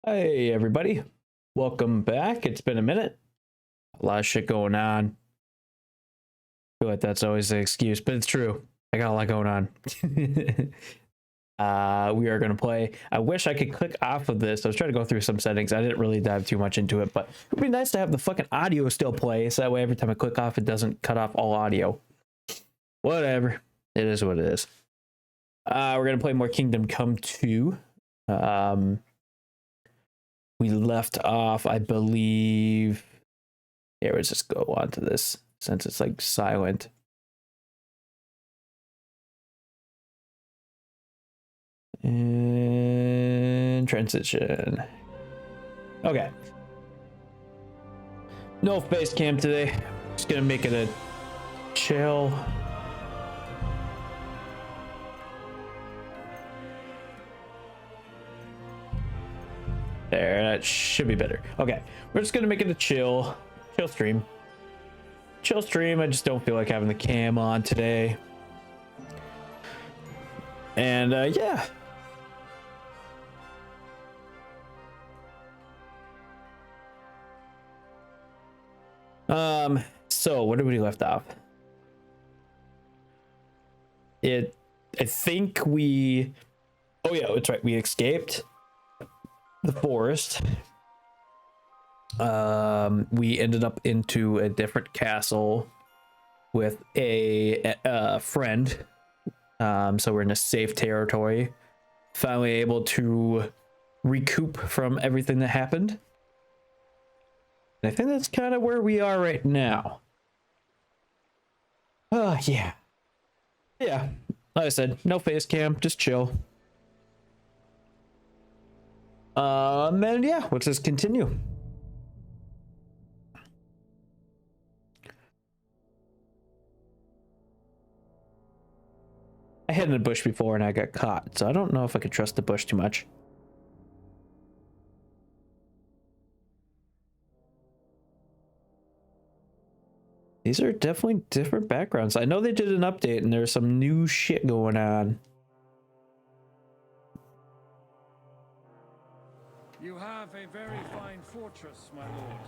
Hey everybody, welcome back. It's been a minute. A lot of shit going on. I feel like that's always the excuse, but it's true. I got a lot going on. We are gonna play. I wish I could click off of this. I was trying to go through some settings. I didn't really dive too much into it, but it would be nice to have the fucking audio still play, so that way every time I click off, it doesn't cut off all audio. Whatever. It is what it is. We're gonna play more Kingdom Come 2. We left off, I believe. Here, let's just go on to this since it's like silent. And transition. Okay. No face cam today. Just gonna make it a chill. There, that should be better. Okay, we're just gonna make it a chill stream. Chill stream. I just don't feel like having the cam on today. And yeah. So what did we left off? I think we. Oh yeah, that's right. We escaped the forest. We ended up into a different castle with a friend. So we're in a safe territory. Finally able to recoup from everything that happened. And I think that's kind of where we are right now. Oh yeah. Yeah. Like I said, no face cam, just chill. And yeah, let's just continue. I hid in a bush before and I got caught, so I don't know if I could trust the bush too much. These are definitely different backgrounds. I know they did an update and there's some new shit going on. You have a very fine fortress, my lord.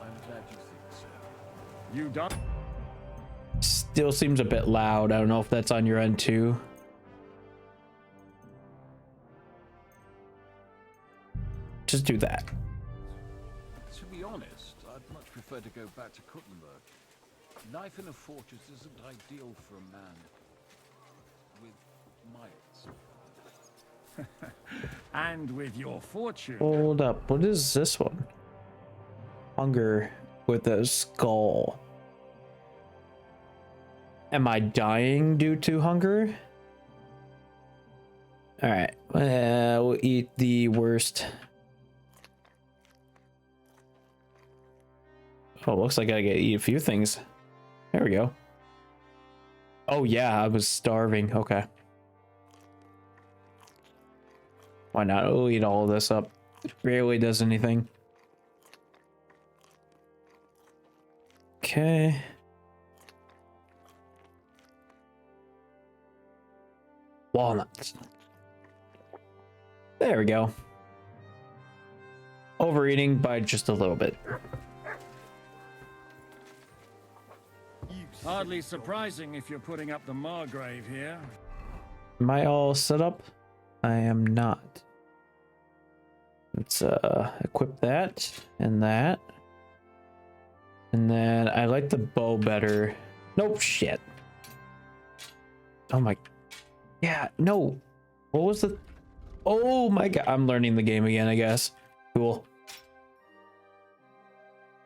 I'm glad you think so. You done? Still seems a bit loud. I don't know if that's on your end too. Just do that. To be honest, I'd much prefer to go back to Kuttenberg. Life in a fortress isn't ideal for a man with mites. And with your fortune. Hold up. What is this one? Hunger with a skull. Am I dying due to hunger? All right. We'll eat the worst. Oh, looks like I gotta eat a few things. There we go. Oh yeah, I was starving. Okay. Why not? We'll eat all of this up. It rarely does anything. Okay. Walnuts. There we go. Overeating by just a little bit. Hardly surprising if you're putting up the Margrave here. Am I all set up? I am not. Let's equip that and that. And then I like the bow better. Nope, shit. Oh my. Yeah, no. What was the. Oh my god. I'm learning the game again, I guess. Cool.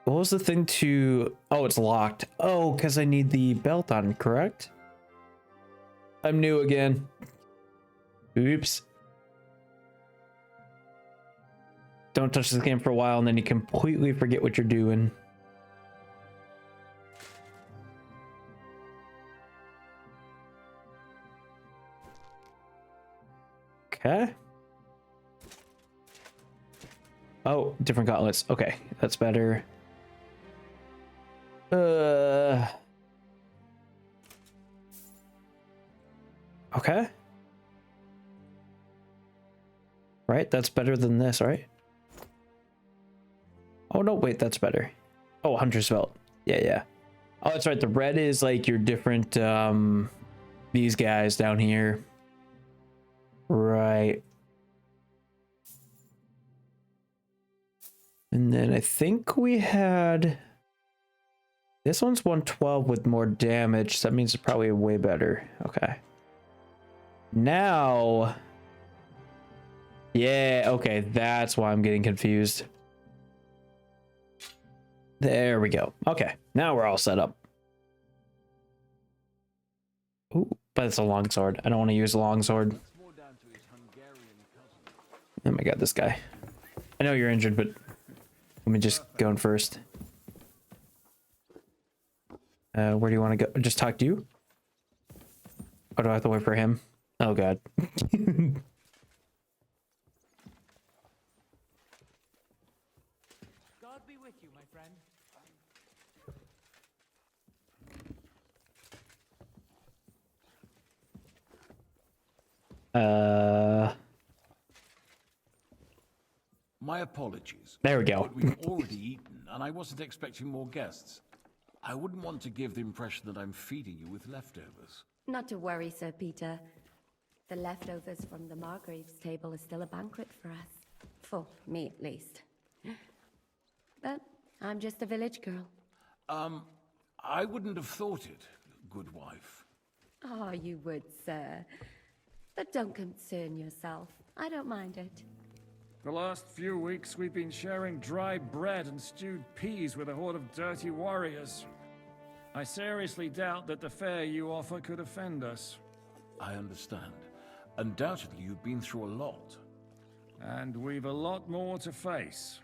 What was the thing to. Oh, it's locked. Oh, because I need the belt on, correct? I'm new again. Oops. Don't touch this game for a while and then you completely forget what you're doing. Okay. Oh, different gauntlets. Okay, that's better. Okay. Right, that's better than this, right? Oh no, wait, that's better. Oh, Hunter's Belt. Yeah, yeah. Oh, that's right. The red is like your different these guys down here. Right. And then I think we had this one's 112 with more damage, so that means it's probably way better. Okay. Now, yeah, okay, that's why I'm getting confused. There we go. Okay, now we're all set up. Ooh, but it's a longsword. I don't want to use a longsword. Oh my god, this guy. I know you're injured, but let me just go in first. Where do you want to go? Just talk to you? Or do I have to wait for him? Oh god. God be with you, my friend. My apologies. There we go. But we've already eaten, and I wasn't expecting more guests. I wouldn't want to give the impression that I'm feeding you with leftovers. Not to worry, Sir Peter. The leftovers from the Margrave's table are still a banquet for us. For me, at least. But I'm just a village girl. I wouldn't have thought it, good wife. Oh, you would, sir. But don't concern yourself. I don't mind it. The last few weeks we've been sharing dry bread and stewed peas with a horde of dirty warriors. I seriously doubt that the fare you offer could offend us. I understand. Undoubtedly, you've been through a lot. And we've a lot more to face.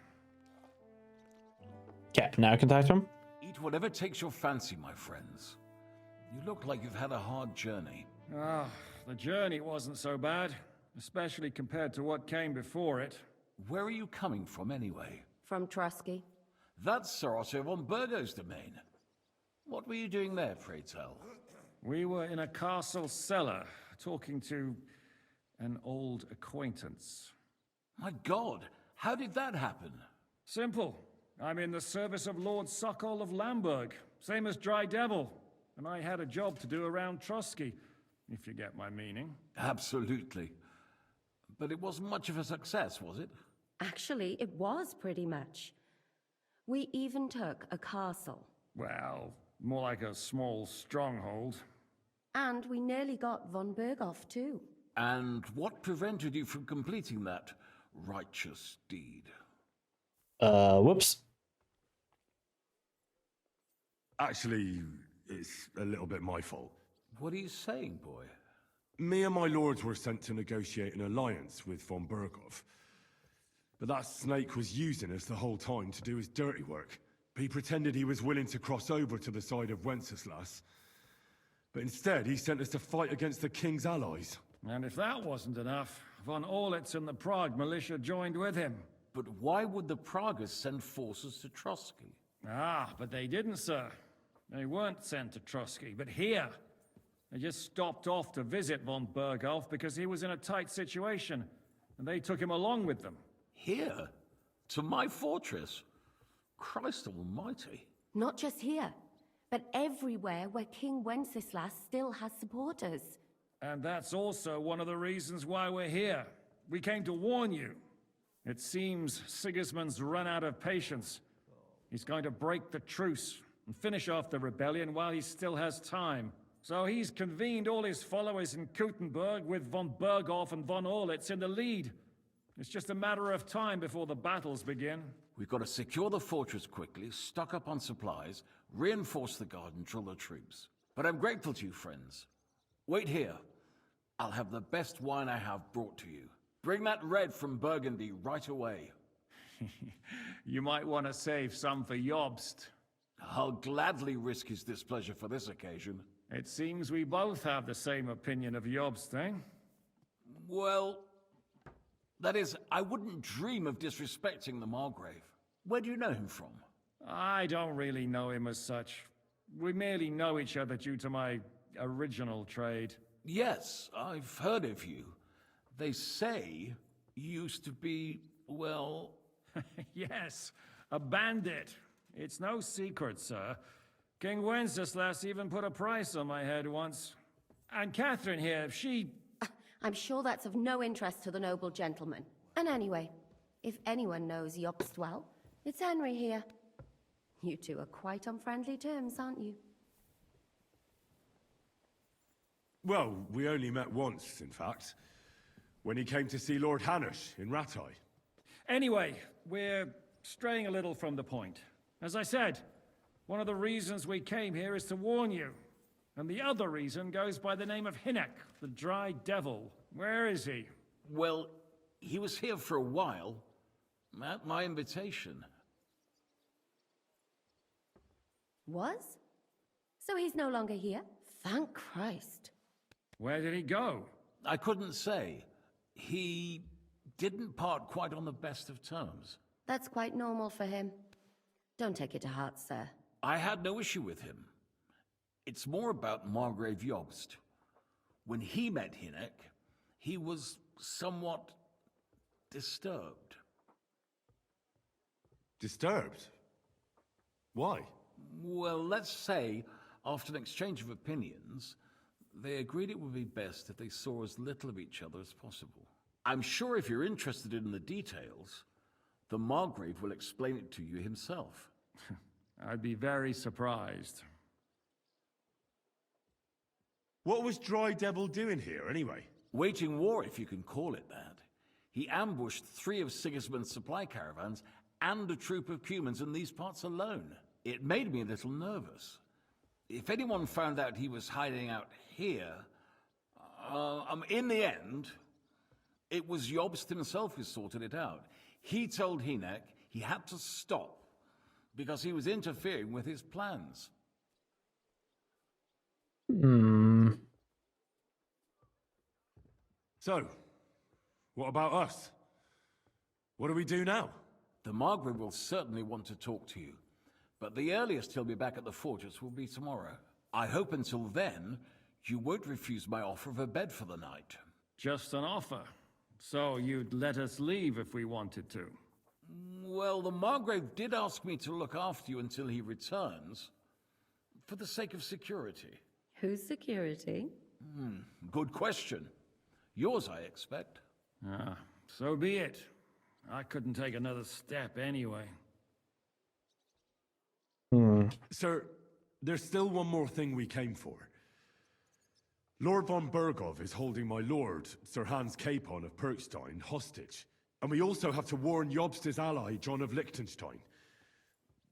Okay, now I can talk to him? Eat whatever takes your fancy, my friends. You look like you've had a hard journey. Ah, the journey wasn't so bad, especially compared to what came before it. Where are you coming from, anyway? From Trusky. That's Sir Otto von Burgo's domain. What were you doing there, pray tell? We were in a castle cellar, talking to an old acquaintance. My God, how did that happen? Simple. I'm in the service of Lord Sokol of Lamberg, same as Dry Devil, and I had a job to do around Trusky, if you get my meaning. Absolutely. But it wasn't much of a success, was it? Actually, it was pretty much. We even took a castle. Well, more like a small stronghold. And we nearly got von Berghoff, too. And what prevented you from completing that righteous deed? Whoops. Actually, it's a little bit my fault. What are you saying, boy? Me and my lords were sent to negotiate an alliance with von Berghoff. But that snake was using us the whole time to do his dirty work. He pretended he was willing to cross over to the side of Wenceslas. But instead, he sent us to fight against the king's allies. And if that wasn't enough, von Orlitz and the Prague militia joined with him. But why would the Pragas send forces to Trusky? Ah, but they didn't, sir. They weren't sent to Trusky, but here. They just stopped off to visit von Berghoff because he was in a tight situation, and they took him along with them. Here? To my fortress? Christ almighty. Not just here, but everywhere where King Wenceslas still has supporters. And that's also one of the reasons why we're here. We came to warn you. It seems Sigismund's run out of patience. He's going to break the truce and finish off the rebellion while he still has time. So he's convened all his followers in Kuttenberg with von Berghoff and von Orlitz in the lead. It's just a matter of time before the battles begin. We've got to secure the fortress quickly, stock up on supplies, reinforce the guard and drill the troops. But I'm grateful to you, friends. Wait here. I'll have the best wine I have brought to you. Bring that red from Burgundy right away. You might want to save some for Jobst. I'll gladly risk his displeasure for this occasion. It seems we both have the same opinion of Jobst, eh? Well, that is, I wouldn't dream of disrespecting the Margrave. Where do you know him from? I don't really know him as such. We merely know each other due to my original trade. Yes, I've heard of you. They say you used to be, well... Yes, A bandit. It's no secret, sir. King Wenceslas even put a price on my head once. And Catherine here, she... I'm sure that's of no interest to the noble gentleman. And anyway, if anyone knows Jobst well, it's Henry here. You two are quite on friendly terms, aren't you? Well, we only met once, in fact. When he came to see Lord Hanush in Rattay. Anyway, we're straying a little from the point. As I said, one of the reasons we came here is to warn you. And the other reason goes by the name of Hynek, the Dry Devil. Where is he? Well, he was here for a while, at my invitation. Was? So he's no longer here? Thank Christ. Where did he go? I couldn't say. He didn't part quite on the best of terms. That's quite normal for him. Don't take it to heart, sir. I had no issue with him. It's more about Margrave Jobst. When he met Hynek, he was somewhat disturbed. Disturbed? Why? Well, let's say, after an exchange of opinions, they agreed it would be best if they saw as little of each other as possible. I'm sure if you're interested in the details, the Margrave will explain it to you himself. I'd be very surprised. What was Dry Devil doing here, anyway? Waging war, if you can call it that. He ambushed 3 of Sigismund's supply caravans and a troop of Cumans in these parts alone. It made me a little nervous. If anyone found out he was hiding out here, in the end, it was Jobst himself who sorted it out. He told Hynek he had to stop because he was interfering with his plans. So, what about us? What do we do now? The Margrave will certainly want to talk to you, but the earliest he'll be back at the fortress will be tomorrow. I hope until then, you won't refuse my offer of a bed for the night. Just an offer. So you'd let us leave if we wanted to? Well, the Margrave did ask me to look after you until he returns, for the sake of security. Whose security? Good question. Yours, I expect. Ah, so be it. I couldn't take another step anyway. Sir, there's still one more thing we came for. Lord von Bergov is holding my lord, Sir Hans Capon of Perkstein, hostage. And we also have to warn Jobst's ally, John of Liechtenstein.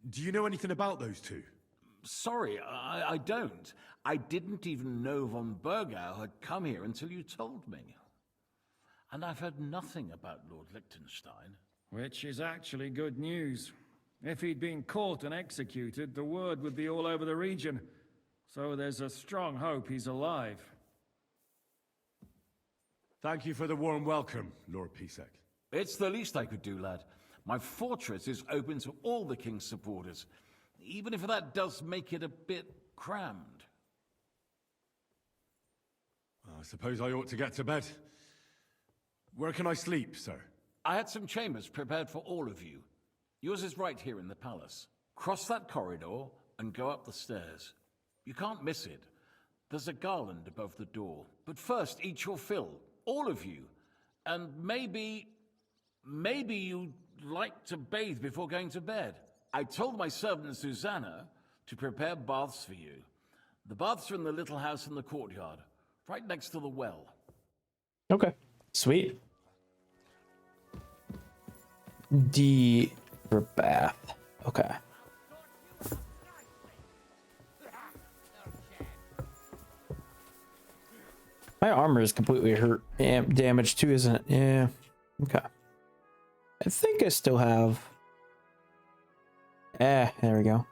Do you know anything about those two? Sorry, I don't. I didn't even know von Bergau had come here until you told me. And I've heard nothing about Lord Liechtenstein. Which is actually good news. If he'd been caught and executed, the word would be all over the region. So there's a strong hope he's alive. Thank you for the warm welcome, Lord Pisek. It's the least I could do, lad. My fortress is open to all the king's supporters, even if that does make it a bit crammed. I suppose I ought to get to bed. Where can I sleep, sir? I had some chambers prepared for all of you. Yours is right here in the palace. Cross that corridor and go up the stairs. You can't miss it. There's a garland above the door. But first, eat your fill. All of you. And maybe you'd like to bathe before going to bed. I told my servant Susanna to prepare baths for you. The baths are in the little house in the courtyard, right next to the well. Okay, sweet. D for bath. Okay. My armor is completely hurt, damaged too, isn't it? Yeah. Okay. I think I still have. There we go.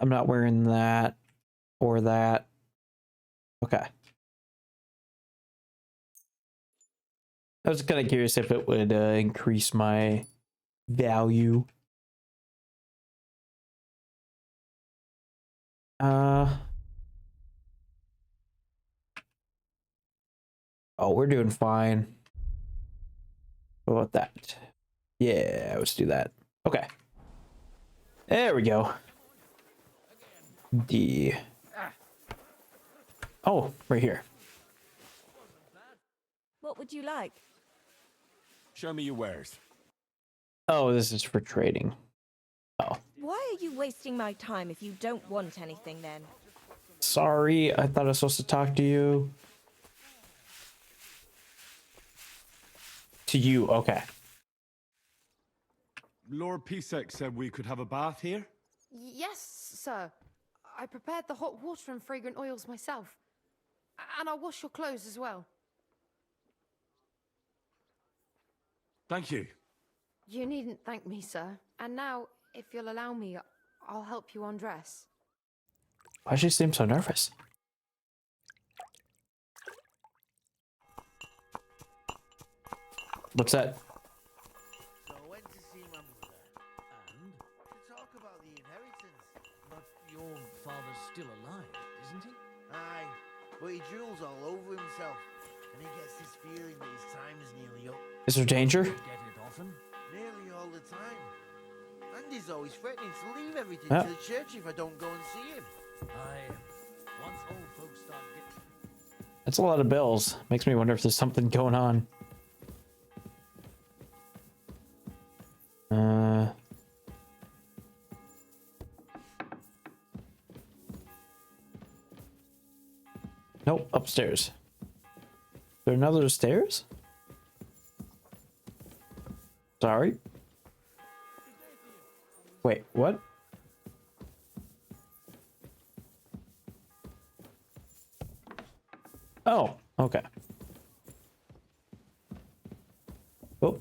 I'm not wearing that or that. Okay. I was kind of curious if it would increase my value. Oh, we're doing fine. What about that? Yeah, let's do that. Okay. There we go. D. Oh, right here. What would you like? Show me your wares. Oh, this is for trading. Oh, Why are you wasting my time if you don't want anything then? sorry. I thought I was supposed to talk to you. To you, okay. Lord Pisek said we could have a bath here? Yes, sir. I prepared the hot water and fragrant oils myself. And I'll wash your clothes as well. Thank you. You needn't thank me, sir. And now, if you'll allow me, I'll help you undress. Why does she seem so nervous? What's that? So I went to see my mother, and to talk about the inheritance. But your father's still alive, isn't he? Aye, but he drools all over himself, and he gets this feeling that his time is nearly up. Is there danger? Get it often? Nearly all the time. And he's always threatening to leave everything Yeah. to the church if I don't go and see him. Once old folks start getting... That's a lot of bills. Makes me wonder if there's something going on. Nope, upstairs. Is there another stairs? Sorry. Wait, what? Oh, okay. Oh.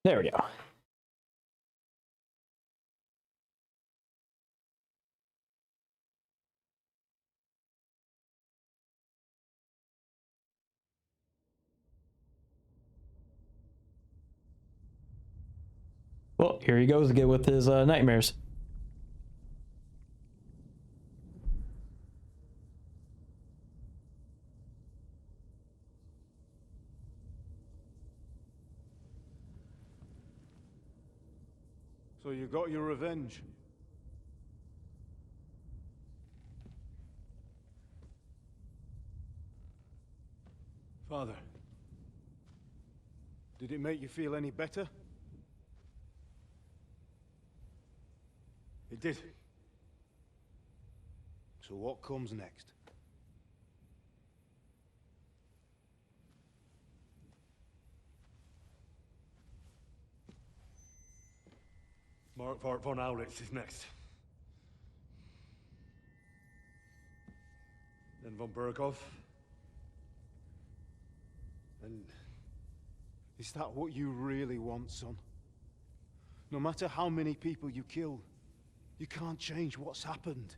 There we go. Well, here he goes again with his nightmares. So you got your revenge? Father, did it make you feel any better? It did. So what comes next? Mark von Aulitz is next. Then von Berghoff. And is that what you really want, son? No matter how many people you kill, you can't change what's happened.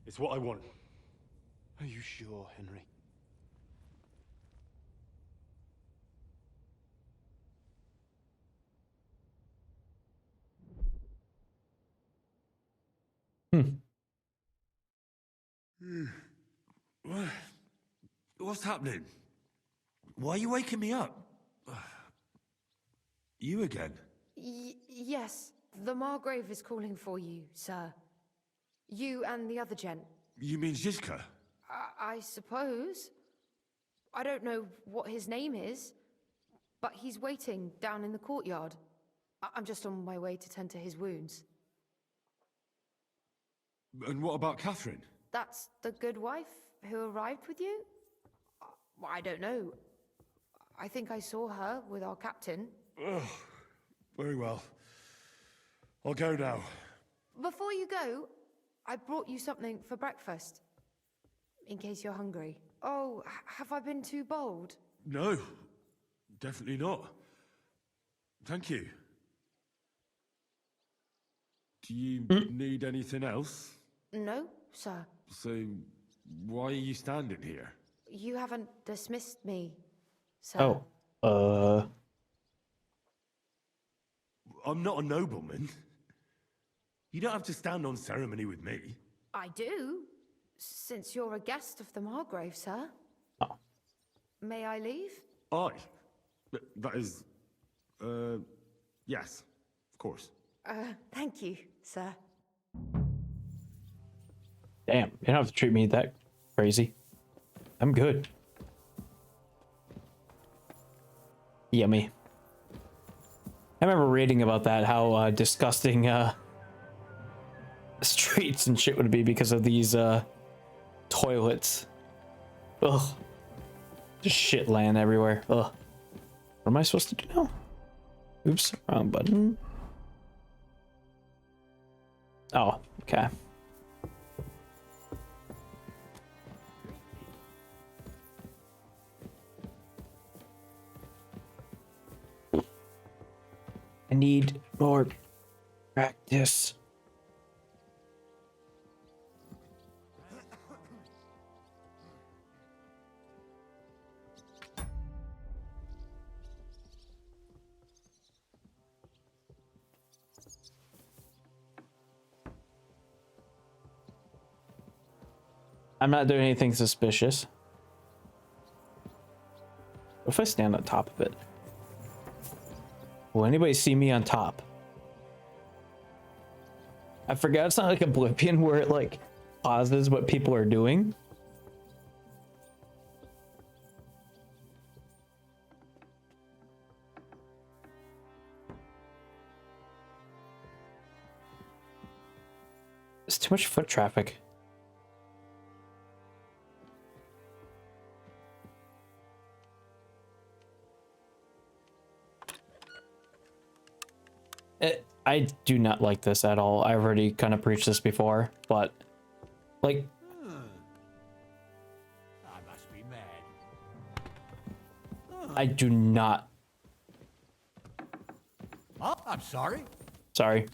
It's what I want. Are you sure, Henry? What's happening? Why are you waking me up? You again? Yes, the Margrave is calling for you, sir. You and the other gent. You mean Zizka? I suppose. I don't know what his name is, but he's waiting down in the courtyard. I'm just on my way to tend to his wounds. And what about Catherine? That's the good wife who arrived with you? I don't know. I think I saw her with our captain. Very well. I'll go now. Before you go, I brought you something for breakfast. In case you're hungry. Oh, have I been too bold? No, definitely not. Thank you. Do you need anything else? No, sir. So, why are you standing here? You haven't dismissed me, sir. Oh, I'm not a nobleman. You don't have to stand on ceremony with me. I do, since you're a guest of the Margrave, sir. Oh. May I leave? That is... yes, of course. Thank you, sir. damn. You don't have to treat me that crazy. I'm good. Yummy. I remember reading about that, how disgusting streets and shit would be because of these toilets. Ugh. Just shit laying everywhere. Ugh. What am I supposed to do now? Oops, wrong button. Oh, okay. I need more practice. I'm not doing anything suspicious. What if I stand on top of it? Will anybody see me on top? I forgot it's not like Oblivion where it like pauses what people are doing. There's too much foot traffic. I do not like this at all. I've already kind of preached this before, but like I must be mad. I do not. Oh, I'm sorry. Sorry.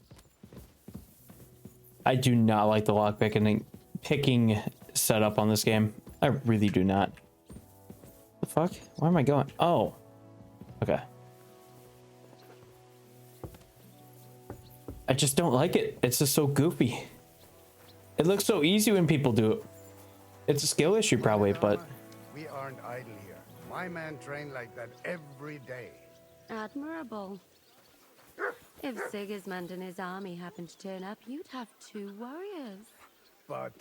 I do not like the lock picking setup on this game. I really do not. The fuck? Where am I going? Oh. Okay. I just don't like it. It's just so goofy. It looks so easy when people do it. It's a skill issue probably, but... We aren't idle here. My men train like that every day. Admirable. If Sigismund and his army happened to turn up, you'd have 2 warriors. But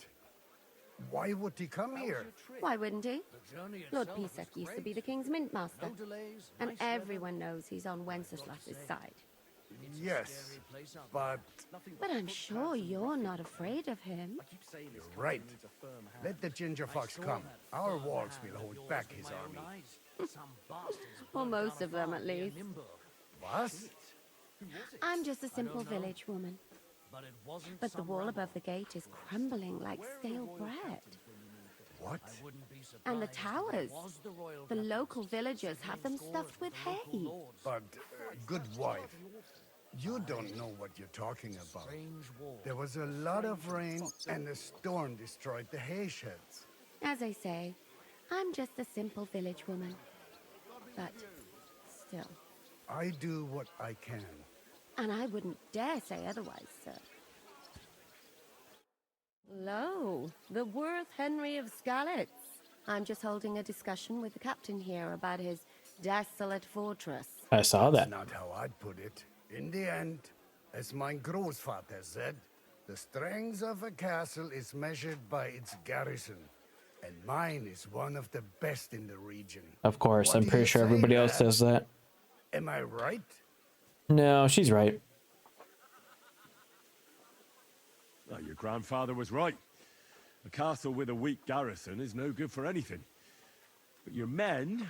why would he come here? Why wouldn't he? Lord Pisek used to be the king's mint master. And everyone knows he's on Wenceslas's side. Yes, but... But I'm sure you're not afraid of him. You're right. Let the Ginger Fox come. Our walls will hold back his army. Or most of them, at least. What? I'm just a simple village woman. But the wall above the gate is crumbling like stale bread. What? And the towers. The local villagers have them stuffed with hay. But, good wife, you don't know what you're talking about. There was a lot of rain and a storm destroyed the hay sheds. As I say, I'm just a simple village woman. But still. I do what I can. And I wouldn't dare say otherwise, sir. Lo, the Worth Henry of Skalitz. I'm just holding a discussion with the captain here about his desolate fortress. I saw that. That's not how I'd put it. In the end, as my Großvater said, the strength of a castle is measured by its garrison. And mine is one of the best in the region. Of course, What I'm do pretty you sure say, everybody else lad? says that. Am I right? No, she's right. Well, your grandfather was right. A castle with a weak garrison is no good for anything. But your men...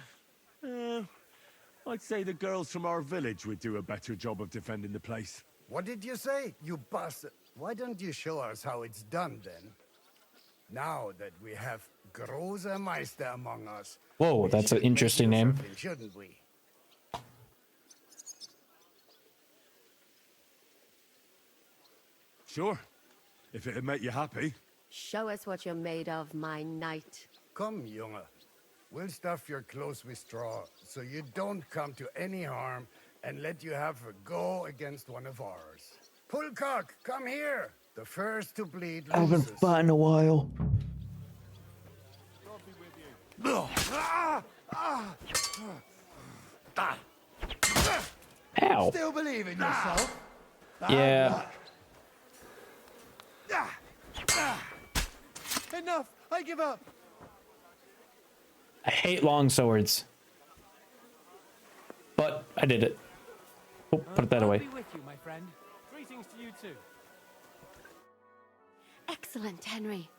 I'd say the girls from our village would do a better job of defending the place. What did you say, you bastard? Why don't you show us how it's done, then? Now that we have Großer Meister among us... Whoa, we that's an should make interesting use name. of him, shouldn't we? Sure. If it'd make you happy. Show us what you're made of, my knight. Come, Junge. We'll stuff your clothes with straw, so you don't come to any harm, and let you have a go against one of ours. Pulcock, come here! The first to bleed I haven't loses. fought in a while. Ow. Still believe in yourself? Yeah. Enough! I give up! I hate long swords. But I did it. Oh, put it that away. I'll be with you, my friend. Greetings to you too. Excellent, Henry.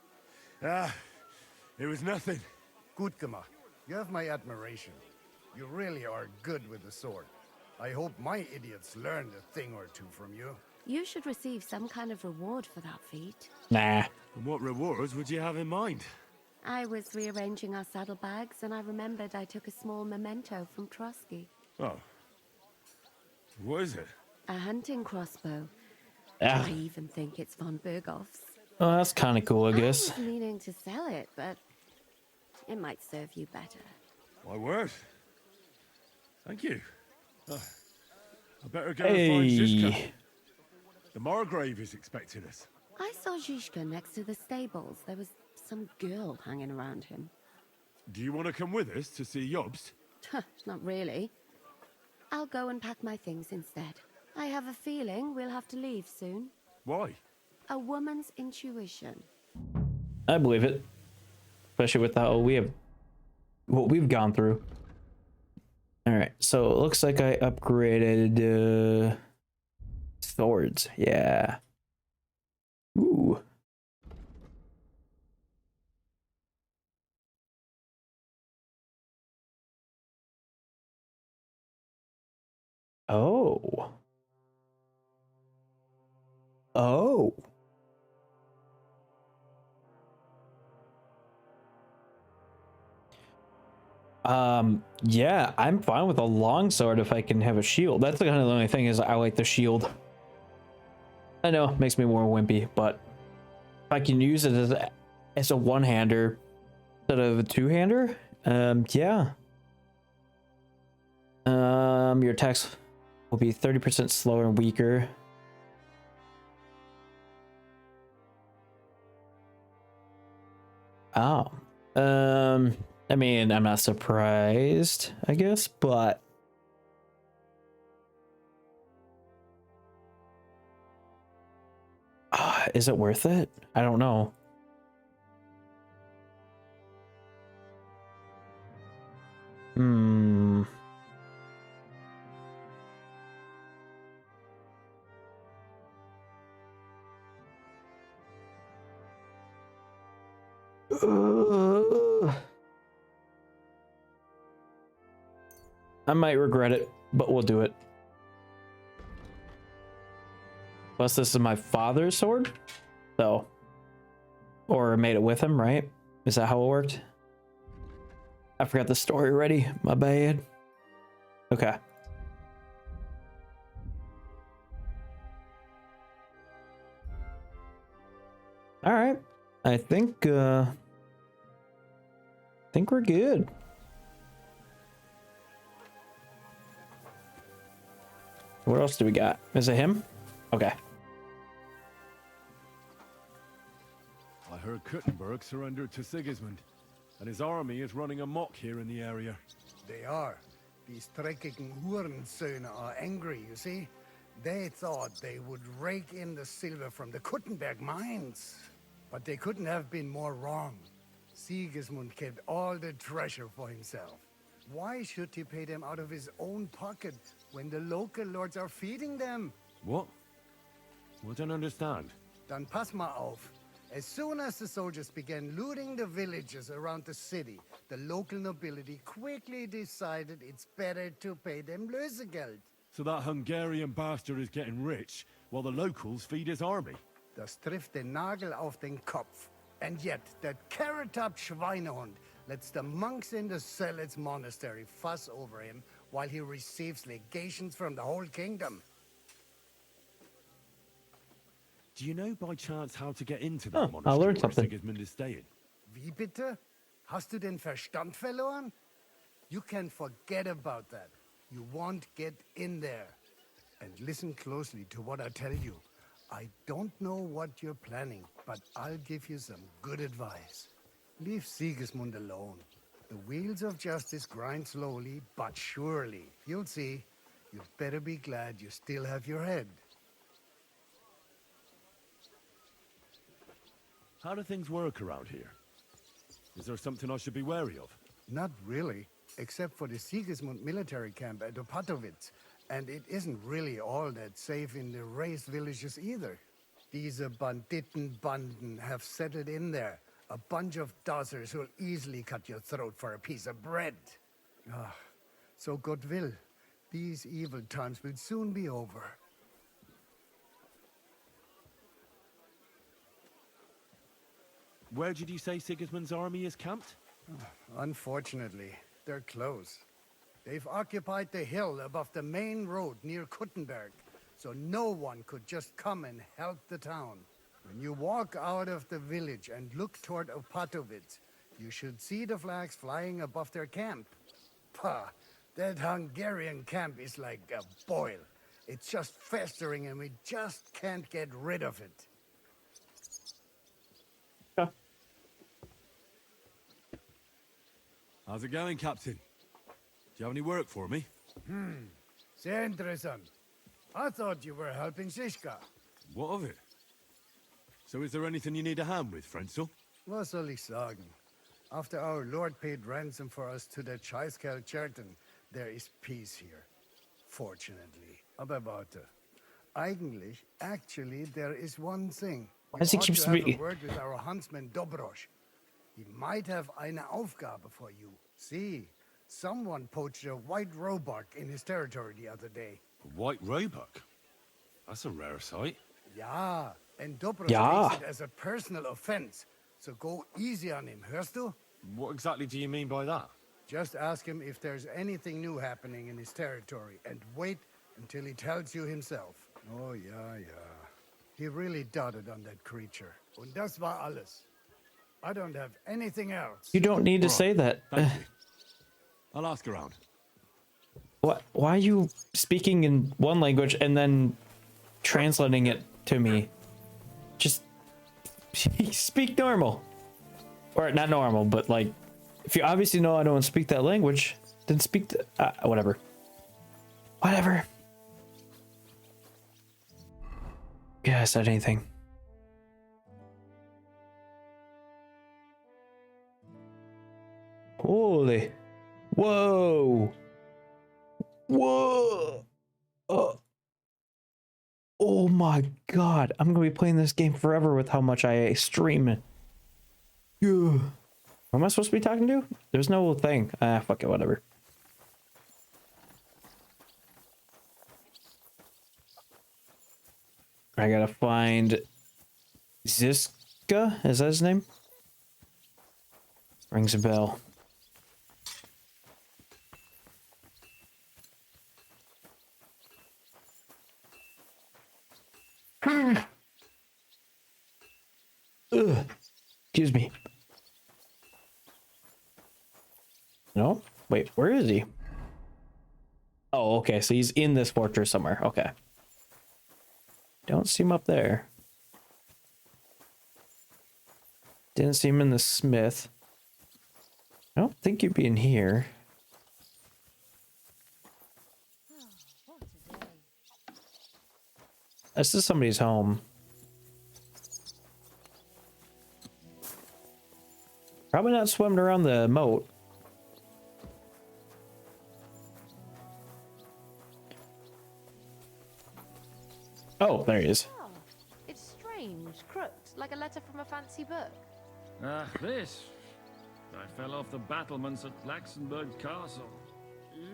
It was nothing. Gut gemacht. You have my admiration. You really are good with the sword. I hope my idiots learned a thing or two from you. You should receive some kind of reward for that feat. Nah. And what rewards would you have in mind? I was rearranging our saddlebags, and I remembered I took a small memento from Trotsky. Oh. What is it? A hunting crossbow. Ah. I even think it's von Berghoff's. Oh, that's kind of cool, I guess. I was meaning to sell it, but it might serve you better. My word. Thank you. I better go and find Zizka. Hey. The Margrave is expecting us. I saw Zizka next to the stables. There was some girl hanging around him. Do you want to come with us to see Jobst? Not really. I'll go and pack my things instead. I have a feeling we'll have to leave soon. Why? A woman's intuition. I believe it. Especially with how what we've gone through. Alright, so it looks like I upgraded swords. Yeah. Ooh. Oh. Oh. Yeah, I'm fine with a longsword if I can have a shield. That's kind of the only thing is I like the shield. I know, it makes me more wimpy, but if I can use it as a one-hander instead of a two-hander, yeah. Your attacks will be 30% slower and weaker. Oh. I mean, I'm not surprised, I guess, but is it worth it? I don't know. I might regret it, but we'll do it. Plus, this is my father's sword, so, or made it with him, right? Is that how it worked? I forgot the story already. My bad. Okay. All right. I think we're good. What else do we got? Is it him? Okay. I heard Kuttenberg surrendered to Sigismund, and his army is running amok here in the area. They are. These dreckigen Hurensöhne are angry, you see? They thought they would rake in the silver from the Kuttenberg mines. But they couldn't have been more wrong. Sigismund kept all the treasure for himself. Why should he pay them out of his own pocket when the local lords are feeding them? What? I don't understand. Dann pass mal auf. As soon as the soldiers began looting the villages around the city, the local nobility quickly decided it's better to pay them Lösegeld. So that Hungarian bastard is getting rich, while the locals feed his army? Das trifft den Nagel auf den Kopf. And yet, that carrot-top Schweinehund lets the monks in the Zealots monastery fuss over him while he receives legations from the whole kingdom. Do you know by chance how to get into Oh, that I monastery learned where something. Sigismund is staying? Wie bitte? Hast du den Verstand verloren? You can forget about that. You won't get in there. And listen closely to what I tell you. I don't know what you're planning, but I'll give you some good advice. Leave Sigismund alone. The wheels of justice grind slowly, but surely. You'll see. You better be glad you still have your head. How do things work around here? Is there something I should be wary of? Not really, except for the Sigismund military camp at Opatowitz. And it isn't really all that safe in the raised villages either. These Banditenbanden have settled in there. A bunch of dossers who'll easily cut your throat for a piece of bread. Ah, so God will. These evil times will soon be over. Where did you say Sigismund's army is camped? Unfortunately, they're close. They've occupied the hill above the main road near Kuttenberg, so no one could just come and help the town. When you walk out of the village and look toward Opatowitz, you should see the flags flying above their camp. Pah, that Hungarian camp is like a boil. It's just festering and we just can't get rid of it. How's it going, Captain? Do you have any work for me? Sehr interessant. I thought you were helping Shishka. What of it? So is there anything you need a hand with, Frenzel? Was soll ich sagen? After our Lord paid ransom for us to the Chaiskel Cherton, there is peace here. Fortunately. Aber warte. Actually, there is one thing. Why does he We keep ought to have a speaking? word with our huntsman Dobrosch. He might have eine Aufgabe for you. See, someone poached a white roebuck in his territory the other day. A white roebuck? That's a rare sight. Ja, and Dobrosch Ja. takes it as a personal offense. So go easy on him, hörst du? What exactly do you mean by that? Just ask him if there's anything new happening in his territory, and wait until he tells you himself. Oh, ja. He really doted on that creature. Und das war alles. I don't have anything else. You don't need to say that. Thank you. I'll ask around. What? Why are you speaking in one language and then translating it to me? Just speak normal. Or not normal, but like, if you obviously know I don't speak that language, then speak the, whatever. Whatever. Yeah, I said anything. Holy. Whoa. Whoa. Oh my god. I'm gonna be playing this game forever with how much I stream. Yeah. Who am I supposed to be talking to? There's no thing. Fuck it, whatever. I gotta find Ziska. Is that his name? Rings a bell. Ugh. Excuse me. No? Wait, where is he? Oh, okay, so he's in this fortress somewhere. Okay. Don't see him up there. Didn't see him in the smith. I don't think you'd be in here. This is somebody's home. Probably not swimming around the moat. Oh, there he is. Oh, it's strange, crooked, like a letter from a fancy book. Ah, this. I fell off the battlements at Laxenberg Castle.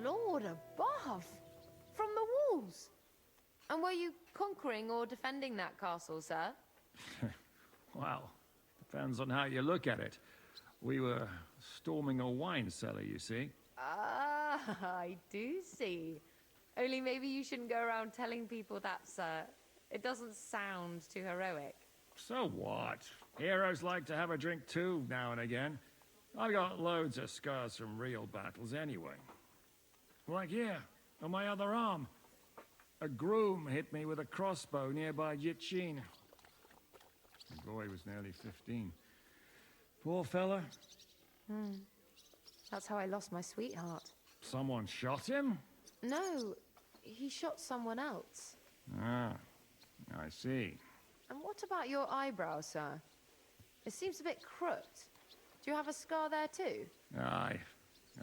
Lord above! From the walls! And were you conquering or defending that castle, sir? Well, depends on how you look at it. We were storming a wine cellar, you see. Ah, I do see. Only maybe you shouldn't go around telling people that, sir. It doesn't sound too heroic. So what? Heroes like to have a drink too, now and again. I got loads of scars from real battles anyway. Like here, on my other arm. A groom hit me with a crossbow nearby Yitchin. The boy was nearly 15. Poor fella. That's how I lost my sweetheart. Someone shot him? No, he shot someone else. Ah, I see. And what about your eyebrow, sir? It seems a bit crooked. Do you have a scar there too? Aye.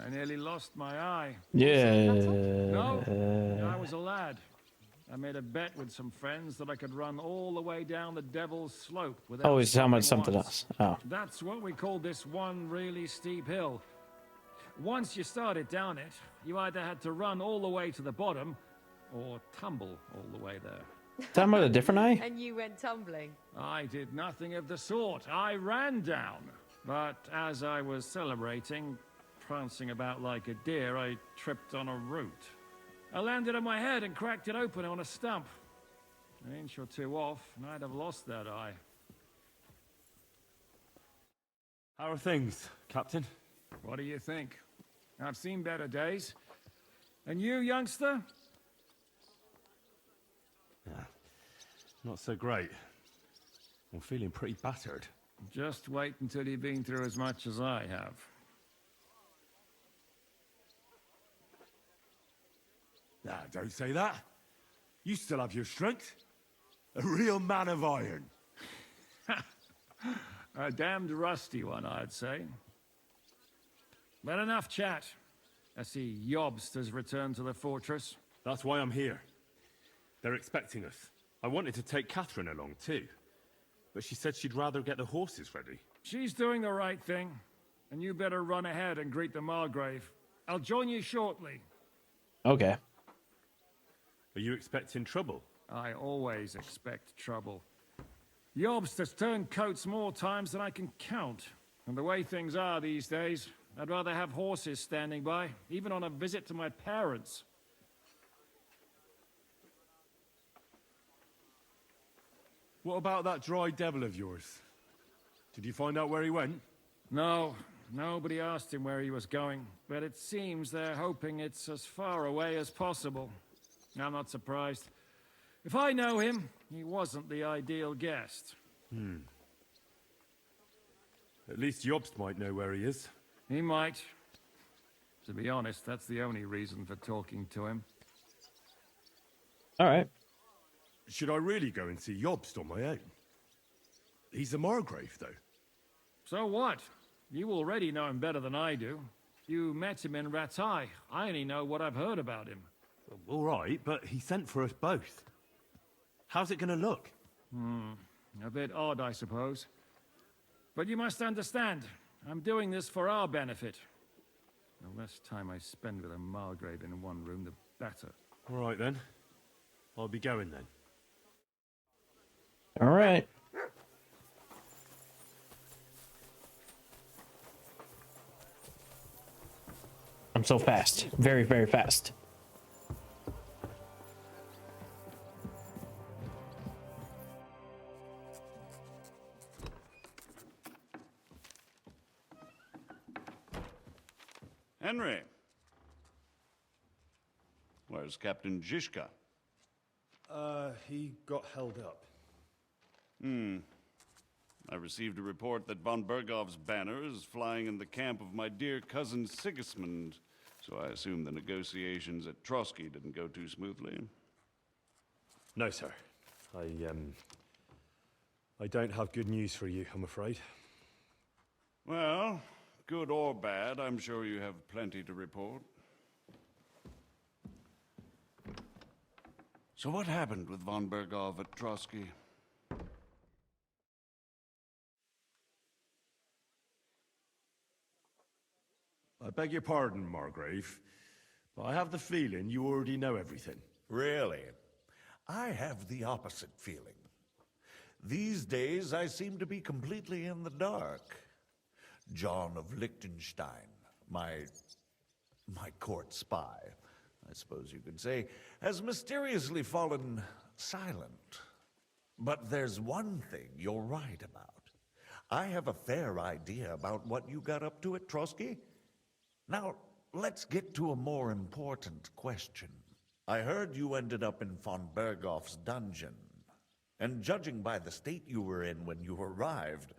I nearly lost my eye. Yeah. No, I was a lad. I made a bet with some friends that I could run all the way down the Devil's Slope without Oh, he's talking about stopping something once. else. Oh. That's what we call this one really steep hill. Once you started down it, you either had to run all the way to the bottom, or tumble all the way there. Talking about a different eye? And you went tumbling. I did nothing of the sort. I ran down. But as I was celebrating, prancing about like a deer, I tripped on a root. I landed on my head and cracked it open on a stump. An inch or two off, and I'd have lost that eye. How are things, Captain? What do you think? I've seen better days. And you, youngster? Not so great. I'm feeling pretty battered. Just wait until you've been through as much as I have. Nah, don't say that. You still have your strength. A real man of iron. A damned rusty one, I'd say. But enough chat. I see Jobst has returned to the fortress. That's why I'm here. They're expecting us. I wanted to take Catherine along too, but she said she'd rather get the horses ready. She's doing the right thing, and you better run ahead and greet the Margrave. I'll join you shortly. Okay. Are you expecting trouble? I always expect trouble. Jobst has turned coats more times than I can count. And the way things are these days, I'd rather have horses standing by, even on a visit to my parents. What about that dry devil of yours? Did you find out where he went? No, nobody asked him where he was going, but it seems they're hoping it's as far away as possible. I'm not surprised. If I know him, he wasn't the ideal guest. At least Jobst might know where he is. He might. To be honest, that's the only reason for talking to him. All right. Should I really go and see Jobst on my own? He's a Margrave, though. So what? You already know him better than I do. You met him in Rattay. I only know what I've heard about him. All right, but he sent for us both. How's it gonna look? A bit odd, I suppose. But you must understand, I'm doing this for our benefit. The less time I spend with a Margrave in one room, the better. All right, then. I'll be going, then. All right. I'm so fast. Very, very fast. Henry. Where's Captain Zizka? He got held up. I received a report that von Bergov's banner is flying in the camp of my dear cousin Sigismund, so I assume the negotiations at Trotsky didn't go too smoothly. No, sir. I don't have good news for you, I'm afraid. Well, good or bad, I'm sure you have plenty to report. So what happened with von Bergov at Trotsky? I beg your pardon, Margrave, but I have the feeling you already know everything. Really? I have the opposite feeling. These days, I seem to be completely in the dark. John of Liechtenstein, my court spy, I suppose you could say, has mysteriously fallen silent. But there's one thing you're right about. I have a fair idea about what you got up to at Trotsky. Now, let's get to a more important question. I heard you ended up in von Bergoff's dungeon. And judging by the state you were in when you arrived,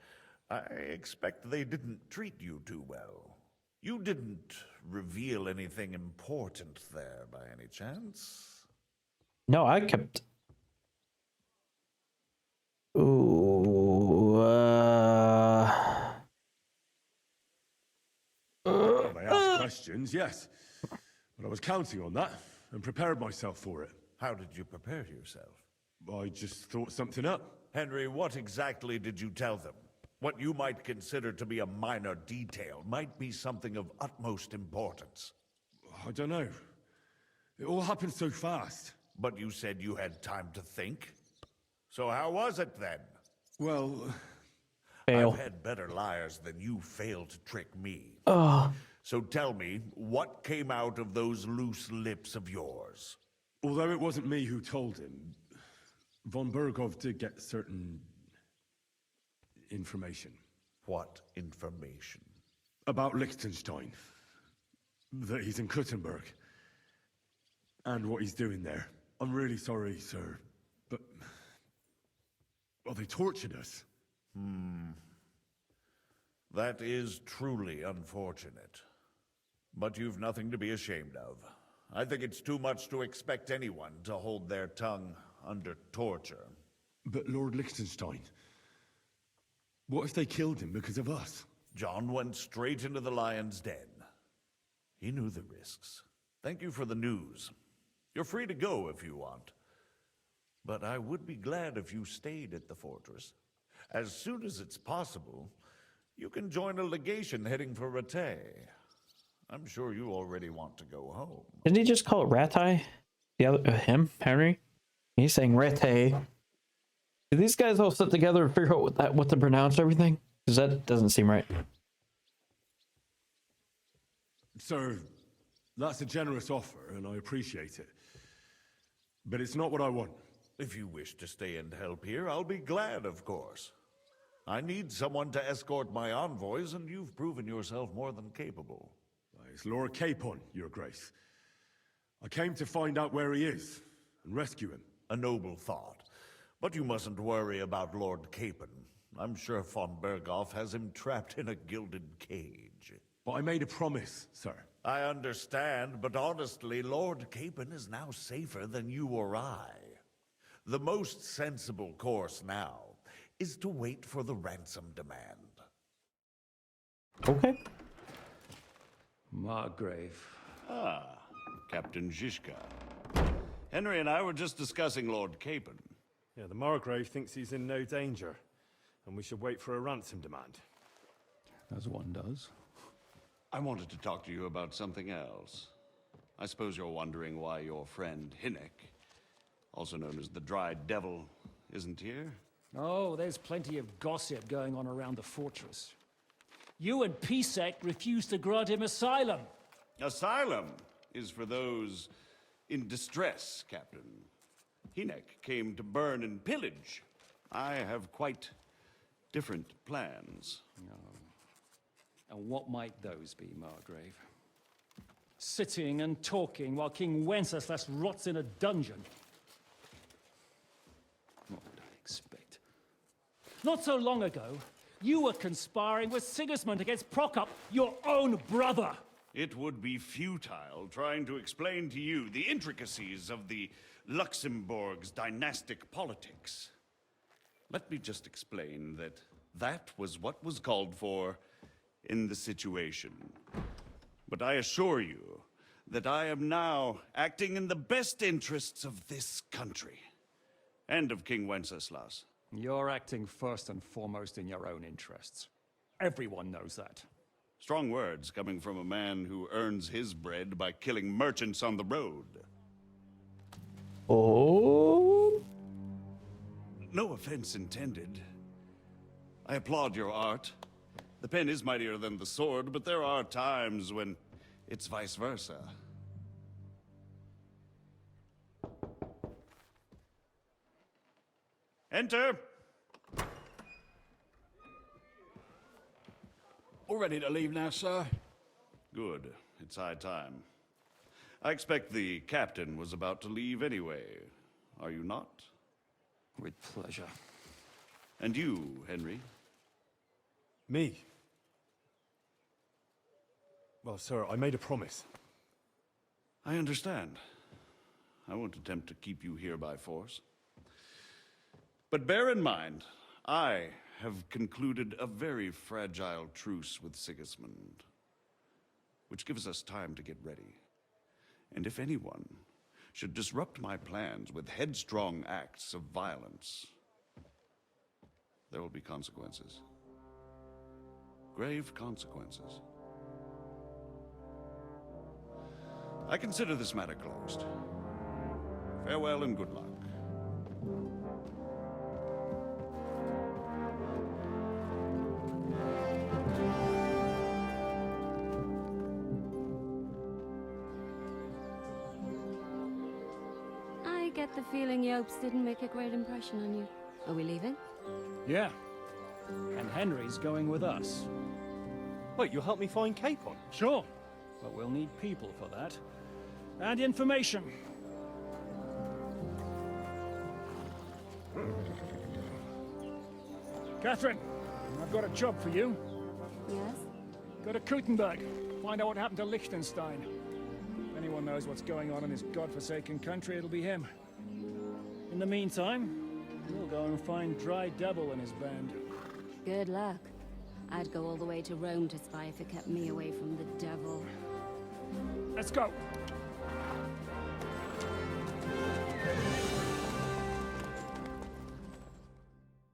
I expect they didn't treat you too well. You didn't reveal anything important there by any chance? No, I kept. Ooh. Well, they asked questions, yes. But I was counting on that and prepared myself for it. How did you prepare yourself? I just thought something up. Henry, what exactly did you tell them? What you might consider to be a minor detail might be something of utmost importance. I don't know. It all happened so fast. But you said you had time to think. So how was it then? Well... Fail. I've had better liars than you fail to trick me. Oh. So tell me, what came out of those loose lips of yours? Although it wasn't me who told him, von Berghoff did get certain... information. What information? About Liechtenstein. That he's in Kuttenberg. And what he's doing there. I'm really sorry, sir, but... well, they tortured us. That is truly unfortunate. But you've nothing to be ashamed of. I think it's too much to expect anyone to hold their tongue under torture. But Lord Liechtenstein... what if they killed him because of us? John went straight into the lion's den. He knew the risks. Thank you for the news. You're free to go if you want. But I would be glad if you stayed at the fortress. As soon as it's possible, you can join a legation heading for Rattay. I'm sure you already want to go home. Didn't he just call it Rattay? The other him, Henry? He's saying Rattay. Do these guys all sit together and figure out what to pronounce everything? Because that doesn't seem right. Sir, that's a generous offer, and I appreciate it. But it's not what I want. If you wish to stay and help here, I'll be glad, of course. I need someone to escort my envoys, and you've proven yourself more than capable. It's Lord Capon, Your Grace. I came to find out where he is, and rescue him. A noble thought. But you mustn't worry about Lord Capon. I'm sure von Berghoff has him trapped in a gilded cage. But I made a promise, sir. I understand, but honestly, Lord Capon is now safer than you or I. The most sensible course now is to wait for the ransom demand. Okay. Margrave. Ah, Captain Zizka. Henry and I were just discussing Lord Capon. Yeah, the Margrave thinks he's in no danger, and we should wait for a ransom demand. As one does. I wanted to talk to you about something else. I suppose you're wondering why your friend Hinek, also known as the Dried Devil, isn't here? Oh, there's plenty of gossip going on around the fortress. You and Pisek refused to grant him asylum. Asylum is for those in distress, Captain. Hinek came to burn and pillage. I have quite different plans. And what might those be, Margrave? Sitting and talking while King Wenceslas rots in a dungeon. What would I expect? Not so long ago, you were conspiring with Sigismund against Prokop, your own brother. It would be futile trying to explain to you the intricacies of the Luxembourg's dynastic politics. Let me just explain that that was what was called for in the situation. But I assure you that I am now acting in the best interests of this country and of King Wenceslas. You're acting first and foremost in your own interests. Everyone knows that. Strong words coming from a man who earns his bread by killing merchants on the road. Oh. No offense intended. I applaud your art. The pen is mightier than the sword, but there are times when it's vice versa. Enter! All ready to leave now, sir? Good. It's high time. I expect the captain was about to leave anyway. Are you not? With pleasure. And you, Henry? Me? Well, sir, I made a promise. I understand. I won't attempt to keep you here by force. But bear in mind, I have concluded a very fragile truce with Sigismund, which gives us time to get ready. And if anyone should disrupt my plans with headstrong acts of violence, there will be consequences. Grave consequences. I consider this matter closed. Farewell and good luck. I get the feeling Yopes didn't make a great impression on you. Are we leaving? Yeah. And Henry's going with us. Wait, you'll help me find Capon? Sure. But we'll need people for that. And information. Catherine, I've got a job for you. Yes? Go to Kuttenberg. Find out what happened to Liechtenstein. If anyone knows what's going on in this godforsaken country, it'll be him. In the meantime, we'll go and find Dry Devil and his band. Good luck. I'd go all the way to Rome to spy if it kept me away from the devil. Let's go.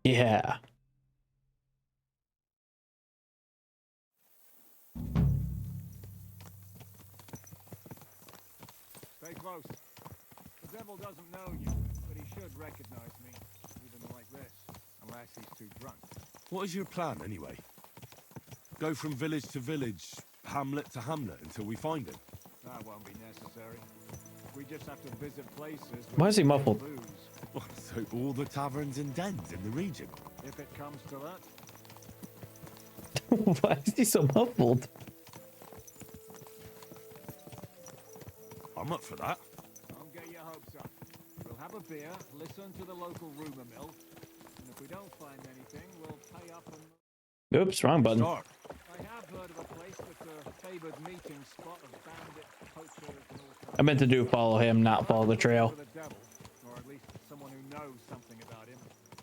Yeah. Stay close. The devil doesn't know you, but he should recognize me, even like this, unless he's too drunk. What is your plan, anyway? Go from village to village, hamlet to hamlet, until we find him? That won't be necessary. We just have to visit places... Why is he where muffled? booze, Oh, so all the taverns and dens in the region? if it comes to that. Why is he so muffled? I'm up for that. Don't get your hopes up. We'll have a beer, listen to the local rumor mill, and if we don't find anything, we'll pay up and... Oops, wrong button. Start. I have heard of a place that's a favored meeting spot of bandits, poachers, and all kinds I meant to do follow him, not follow the trail. of the devil, or at least someone who knows something about him.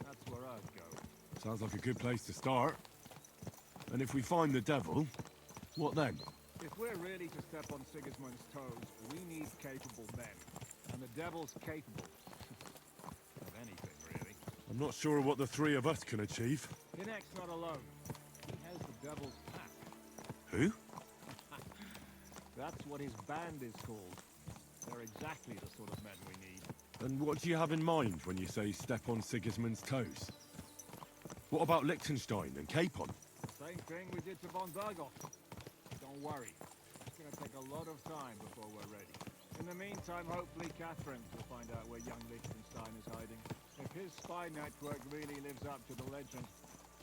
That's where I'd go. Sounds like a good place to start. And if we find the devil, what then? If we're really to step on Sigismund's toes, we need capable men. And the devil's capable. Of anything, really. I'm not sure what the three of us can achieve. Inek's not alone. He has the devil's pack. Who? That's what his band is called. They're exactly the sort of men we need. And what do you have in mind when you say step on Sigismund's toes? What about Liechtenstein and Capon? Same thing we did to von Berghoff. Don't worry. It's gonna take a lot of time before we're ready. In the meantime, hopefully Catherine will find out where young Liechtenstein is hiding. If his spy network really lives up to the legend,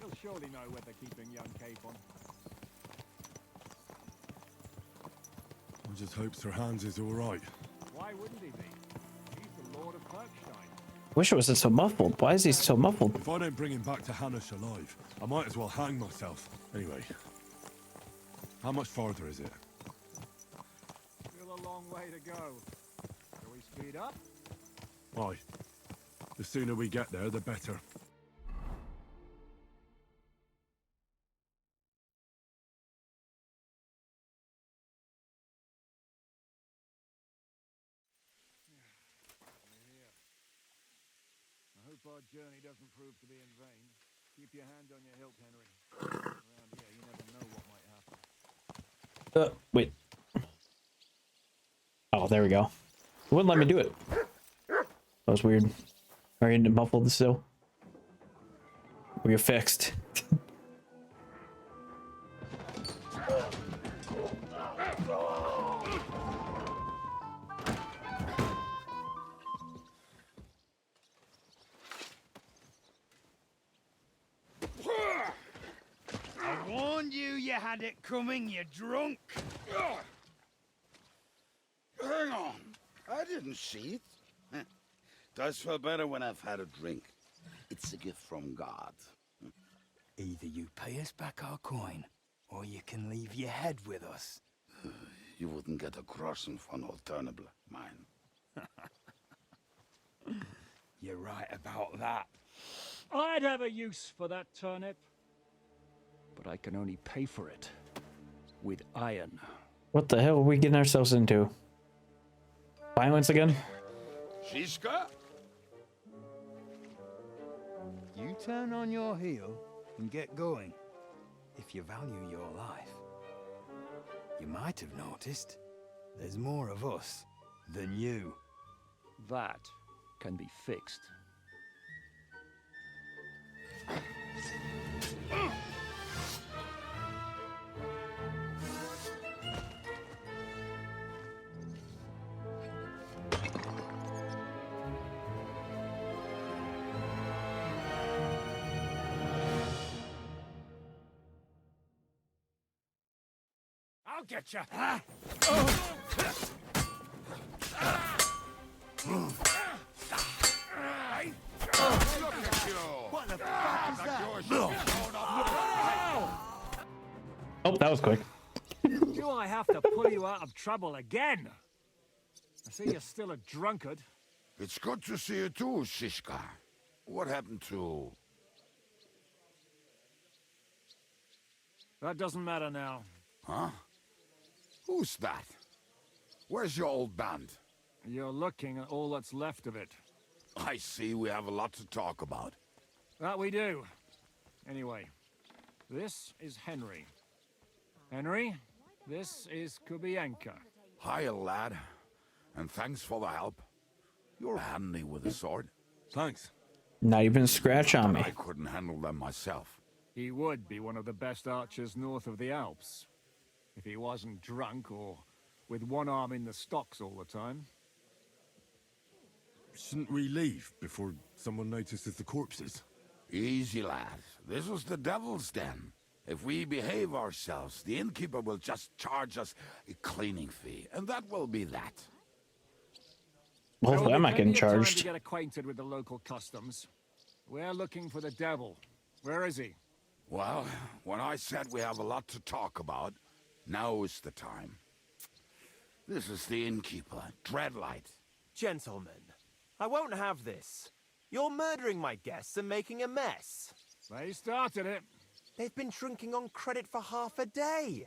he'll surely know where they're keeping young Capon. I just hope Sir Hans is all right. Why wouldn't he be? He's the Lord of Kirkstein. Wish it wasn't so muffled. Why is he so muffled? If I don't bring him back to Hanush alive, I might as well hang myself. Anyway, how much farther is it? Still a long way to go. Shall we speed up? Aye. The sooner we get there, the better. I hope our journey doesn't prove to be in vain. Keep your hand on your hilt, Henry. Around here, you never know what might happen. Wait. Oh, there we go. It wouldn't let me do it. That was weird. Are you muffled still? Or you're fixed? had it coming, you drunk? Hang on. I didn't see it. Does feel better when I've had a drink. It's a gift from God. Either you pay us back our coin, or you can leave your head with us. You wouldn't get a groschen for an alternative, mine. You're right about that. I'd have a use for that turnip. But I can only pay for it with iron. What the hell are we getting ourselves into? Violence again? Shishka? You turn on your heel and get going. If you value your life. You might have noticed there's more of us than you. That can be fixed. I'll get you. What the fuck is that? Oh, that was quick. Do I have to pull you out of trouble again? I see you're still a drunkard. It's good to see you too, Shishka. What happened to... That doesn't matter now. Huh? Who's that? Where's your old band? You're looking at all that's left of it. I see we have a lot to talk about. That we do. Anyway, this is Henry. Henry, this is Kubienka. Hiya, lad. And thanks for the help. You're handy with a sword. Thanks. Not even a scratch on me. I couldn't handle them myself. He would be one of the best archers north of the Alps. If he wasn't drunk or with one arm in the stocks all the time. Shouldn't we leave before someone notices the corpses? Easy, lad. This was the Devil's Den. If we behave ourselves, the innkeeper will just charge us a cleaning fee, and that will be that. Well, why am I getting Plenty of time charged? to get acquainted with the local customs. We're looking for the devil. Where is he? Well, when I said we have a lot to talk about, now is the time. This is the innkeeper, Dreadlight. Gentlemen, I won't have this. You're murdering my guests and making a mess. They started it. They've been drinking on credit for half a day.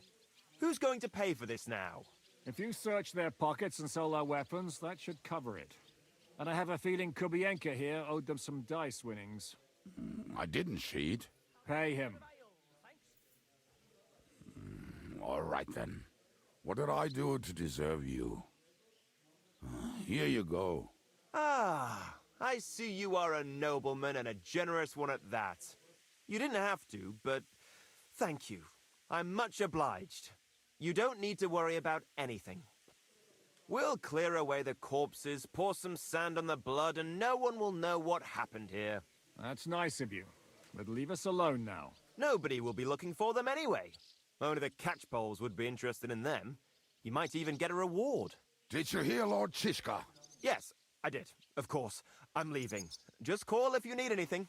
Who's going to pay for this now? If you search their pockets and sell their weapons, that should cover it. And I have a feeling Kubienka here owed them some dice winnings. I didn't cheat. Pay him. All right, then. What did I do to deserve you? Here you go. Ah, I see you are a nobleman and a generous one at that. You didn't have to, but thank you. I'm much obliged. You don't need to worry about anything. We'll clear away the corpses, pour some sand on the blood, and no one will know what happened here. That's nice of you. But leave us alone now. Nobody will be looking for them anyway. Only the catchpoles would be interested in them. You might even get a reward. Did you hear Lord Shishka? Yes, I did. Of course. I'm leaving. Just call if you need anything.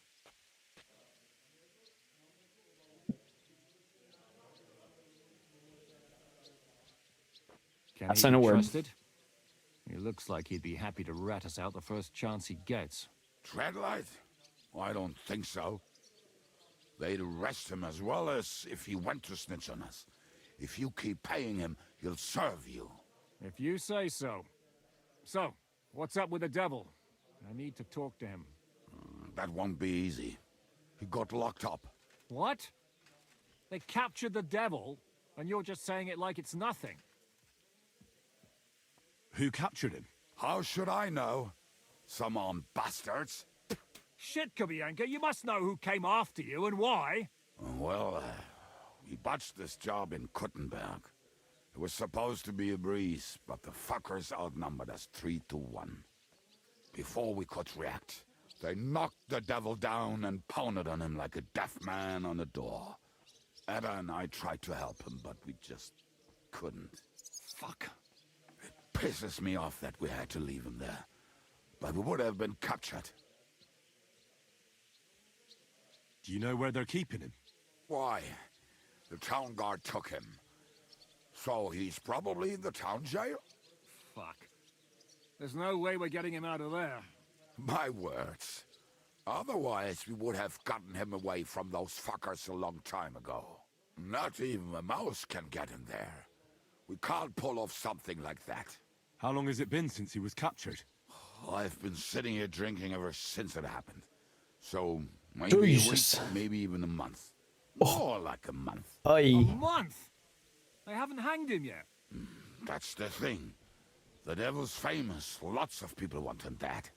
Can That's he in a be word. trusted? He looks like he'd be happy to rat us out the first chance he gets. Dreadlight? I don't think so. They'd arrest him as well as if he went to snitch on us. If you keep paying him, he'll serve you. If you say so. So, what's up with the devil? I need to talk to him. That won't be easy. He got locked up. What? They captured the devil, and you're just saying it like it's nothing. Who captured him? How should I know? Some armed bastards. Shit, Kubienka, you must know who came after you and why. Well, we botched this job in Kuttenberg. It was supposed to be a breeze, but the fuckers outnumbered us 3-1. Before we could react, they knocked the devil down and pounded on him like a deaf man on a door. Ada and I tried to help him, but we just couldn't. Fuck. It pisses me off that we had to leave him there. But we would have been captured. Do you know where they're keeping him? Why? The town guard took him. So he's probably in the town jail? Fuck. There's no way we're getting him out of there. My words. Otherwise, we would have gotten him away from those fuckers a long time ago. Not even a mouse can get him there. We can't pull off something like that. How long has it been since he was captured? I've been sitting here drinking ever since it happened. So, maybe a week, maybe even a month. More like a month. A month? They haven't hanged him yet. That's the thing. The devil's famous. Lots of people want him that.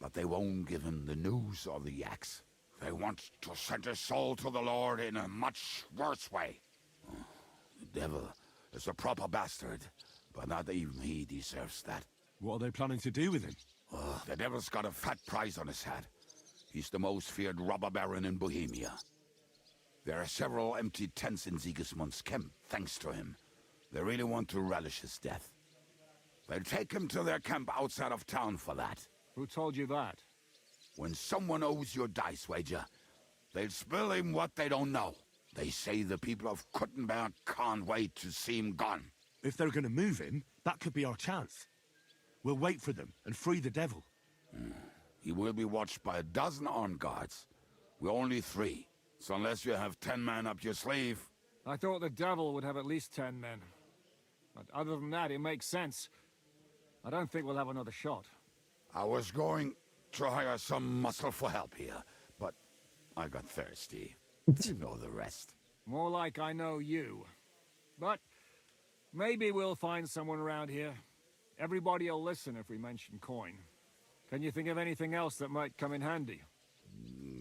But they won't give him the news or the yaks. They want to send his soul to the Lord in a much worse way. The devil is a proper bastard, but not even he deserves that. What are they planning to do with him? The devil's got a fat price on his head. He's the most feared robber baron in Bohemia. There are several empty tents in Sigismund's camp, thanks to him. They really want to relish his death. They'll take him to their camp outside of town for that. Who told you that? When someone owes you a dice wager, they'll spill him what they don't know. They say the people of Kuttenberg can't wait to see him gone. If they're gonna move him, that could be our chance. We'll wait for them and free the devil. He will be watched by a dozen armed guards. We're only 3. So unless you have 10 men up your sleeve... I thought the devil would have at least 10 men. But other than that, it makes sense. I don't think we'll have another shot. I was going to hire some muscle for help here, but I got thirsty. You know the rest. More like I know you. But maybe we'll find someone around here. Everybody will listen if we mention coin. Can you think of anything else that might come in handy?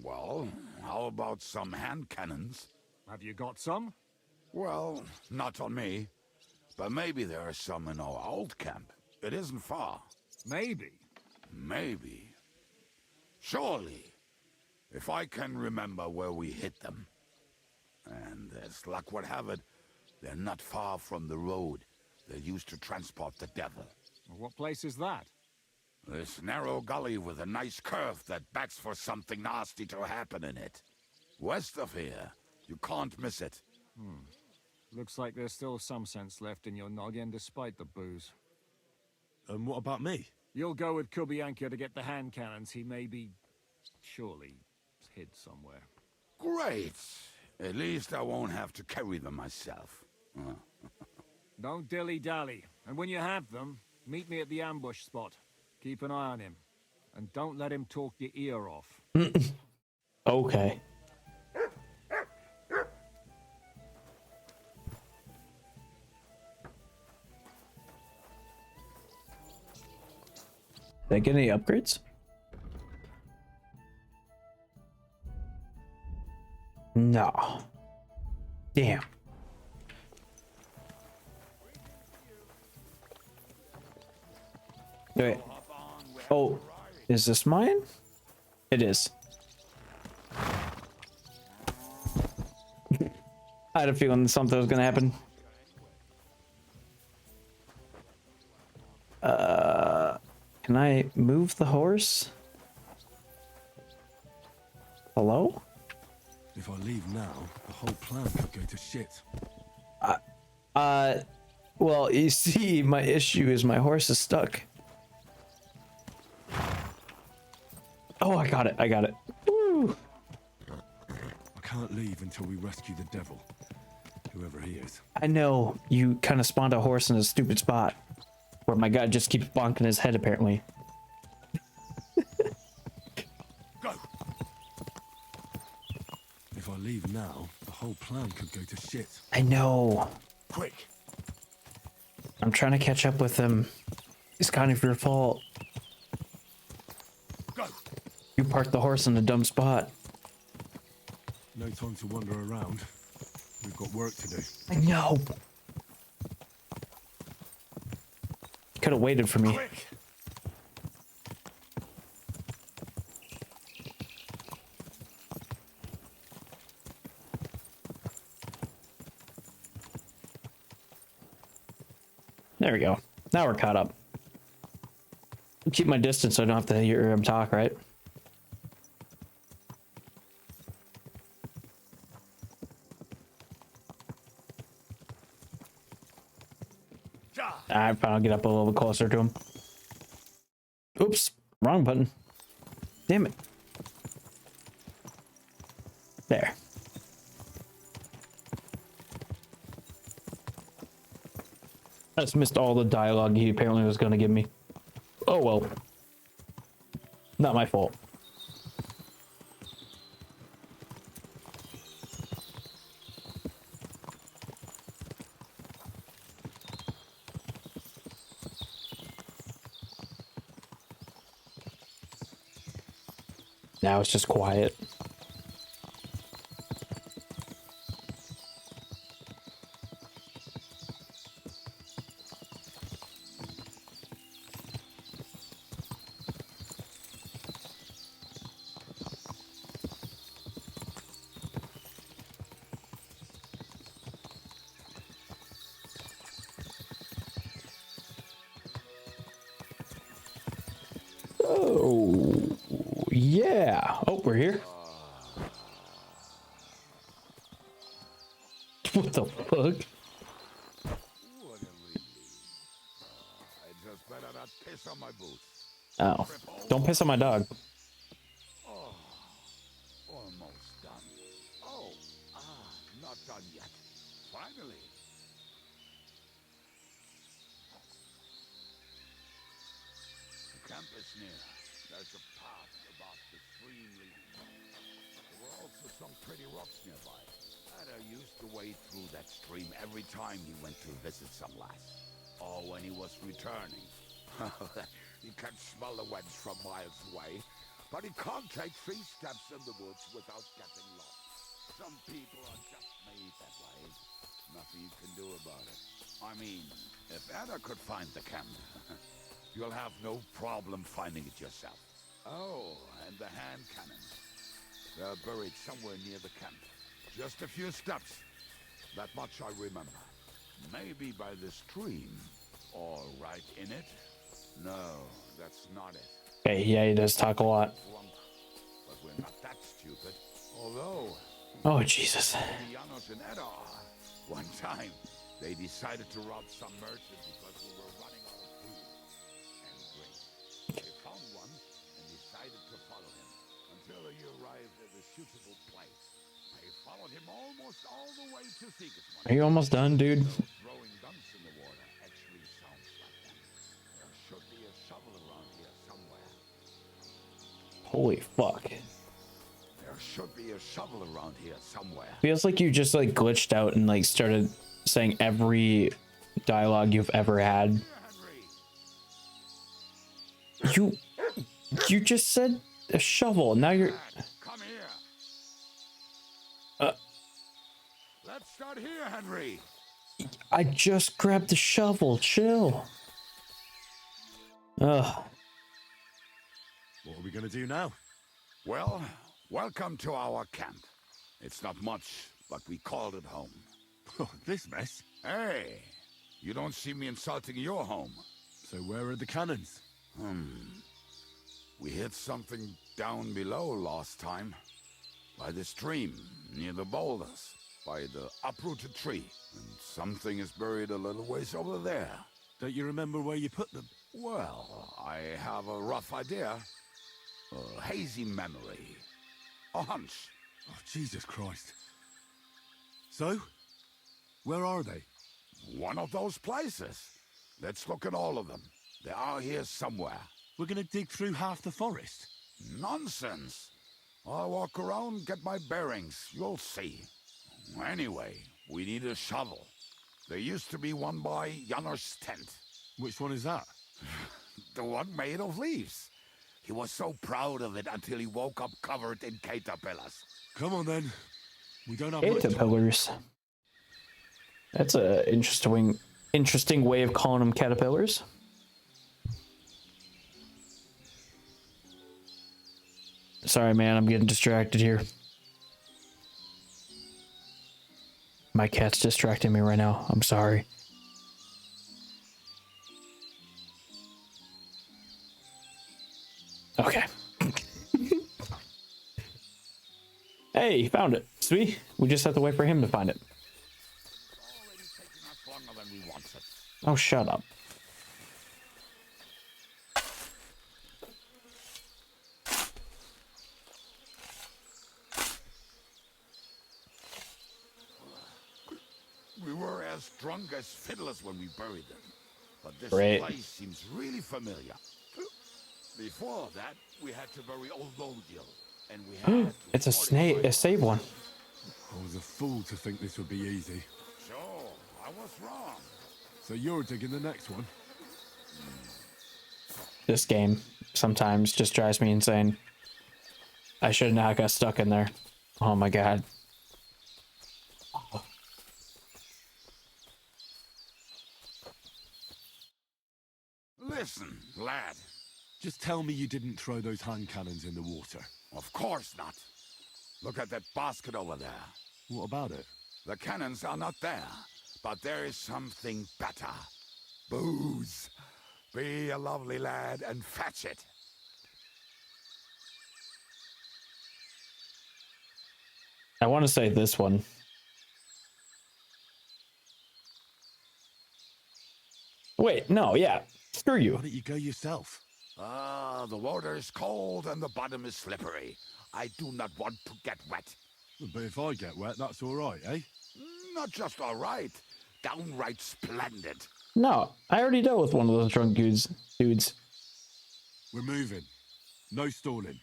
Well, how about some hand cannons? Have you got some? Well, not on me. But maybe there are some in our old camp. It isn't far. Maybe. Maybe. Surely. If I can remember where we hit them. And as luck would have it, they're not far from the road they used to transport the devil. What place is that? This narrow gully with a nice curve that backs for something nasty to happen in it. West of here. You can't miss it. Looks like there's still some sense left in your noggin despite the booze. And what about me? You'll go with Kubianka to get the hand cannons. He may be... surely hid somewhere. Great. At least I won't have to carry them myself. Don't dilly-dally. And when you have them, meet me at the ambush spot. Keep an eye on him. And don't let him talk your ear off. Okay. Did I get any upgrades? No. Damn. Wait. Oh, is this mine? It is. I had a feeling something was gonna happen. Can I move the horse? Hello? If I leave now, the whole plan could go to shit. Well, you see, my issue is my horse is stuck. Oh, I got it. I got it. Woo! I can't leave until we rescue the devil, whoever he is. I know you kind of spawned a horse in a stupid spot where my guy just keeps bonking his head, apparently. Go! If I leave now, the whole plan could go to shit. I know. Quick! I'm trying to catch up with him. It's kind of your fault. Go! You parked the horse in a dumb spot. No time to wander around. We've got work to do. I know. Could have waited for me. Quick! There we go. Now we're caught up. Keep my distance so I don't have to hear him talk, right? I finally get up a little bit closer to him. Oops, wrong button. Damn it. There. I just missed all the dialogue he apparently was going to give me. Oh well. Not my fault. Now it's just quiet. Oh, yeah. Oh, we're here. What the fuck? I just better not piss on my boots. Oh, don't piss on my dog. Oh, almost done. Oh, not done yet. Finally. The camp is near. There's a path above the stream leading. There were also some pretty rocks nearby. Ada used to wade through that stream every time he went to visit some lass. Or when he was returning. He can smell the wench from miles away, but he can't take 3 steps in the woods without getting lost. Some people are just made that way. Nothing you can do about it. I mean, if Ada could find the camp, you'll have no problem finding it yourself. Oh, and the hand cannons. They're buried somewhere near the camp. Just a few steps. That much I remember. Maybe by the stream, or right in it. No, that's not it. Okay, yeah, he does talk a lot. But we're not that stupid. Although... Oh, Jesus. The Janos and Ada are. One time, they decided to rob some merchant because we were running out of food and drink. They found one and decided to follow him until he arrived at a suitable place. They followed him almost all the way to Sigismund. Are you almost done, dude? Throwing dumps in the water actually sounds like them. There should be a shovel around here somewhere. Holy fuck. There should be a shovel around here somewhere. Feels like you just like glitched out and like started saying every dialogue you've ever had. You just said a shovel. Now you're... Come here. Let's start here, Henry. I just grabbed the shovel. Chill. Ugh. What are we gonna do now? Well, welcome to our camp. It's not much, but we called it home. Oh, this mess. Hey, you don't see me insulting your home. So where are the cannons? We hit something down below last time. By the stream, near the boulders. By the uprooted tree. And something is buried a little ways over there. Don't you remember where you put them? Well, I have a rough idea. A hazy memory. A hunch. Oh, Jesus Christ. So? Where are they? One of those places. Let's look at all of them. They are here somewhere. We're gonna dig through half the forest. Nonsense. I'll walk around, get my bearings. You'll see. Anyway, we need a shovel. There used to be one by Janos' tent. Which one is that? The one made of leaves. He was so proud of it until he woke up covered in caterpillars. Come on then. We don't have much time. Caterpillars. That's a interesting way of calling them caterpillars. Sorry, man, I'm getting distracted here. My cat's distracting me right now. I'm sorry. Okay. Hey, found it. Sweet. We just have to wait for him to find it. Oh, shut up. We were as drunk as fiddlers when we buried them. But this Great. place seems really familiar. Before that, we had to bury old Lodiel, and we had to It's a snake, a save one. I was a fool to think this would be easy. Sure, I was wrong. So you're digging the next one? This game sometimes just drives me insane. I should not got stuck in there. Oh my god. Listen, lad. Just tell me you didn't throw those hand cannons in the water. Of course not. Look at that basket over there. What about it? The cannons are not there, but there is something better. Booze. Be a lovely lad and fetch it. I want to say this one. Wait, no, yeah. Screw you. Why don't you go yourself? Ah, the water is cold and the bottom is slippery. I do not want to get wet. But if I get wet, that's all right, eh? Not just all right, downright splendid. No, I already dealt with one of those drunk dudes. We're moving. No stalling.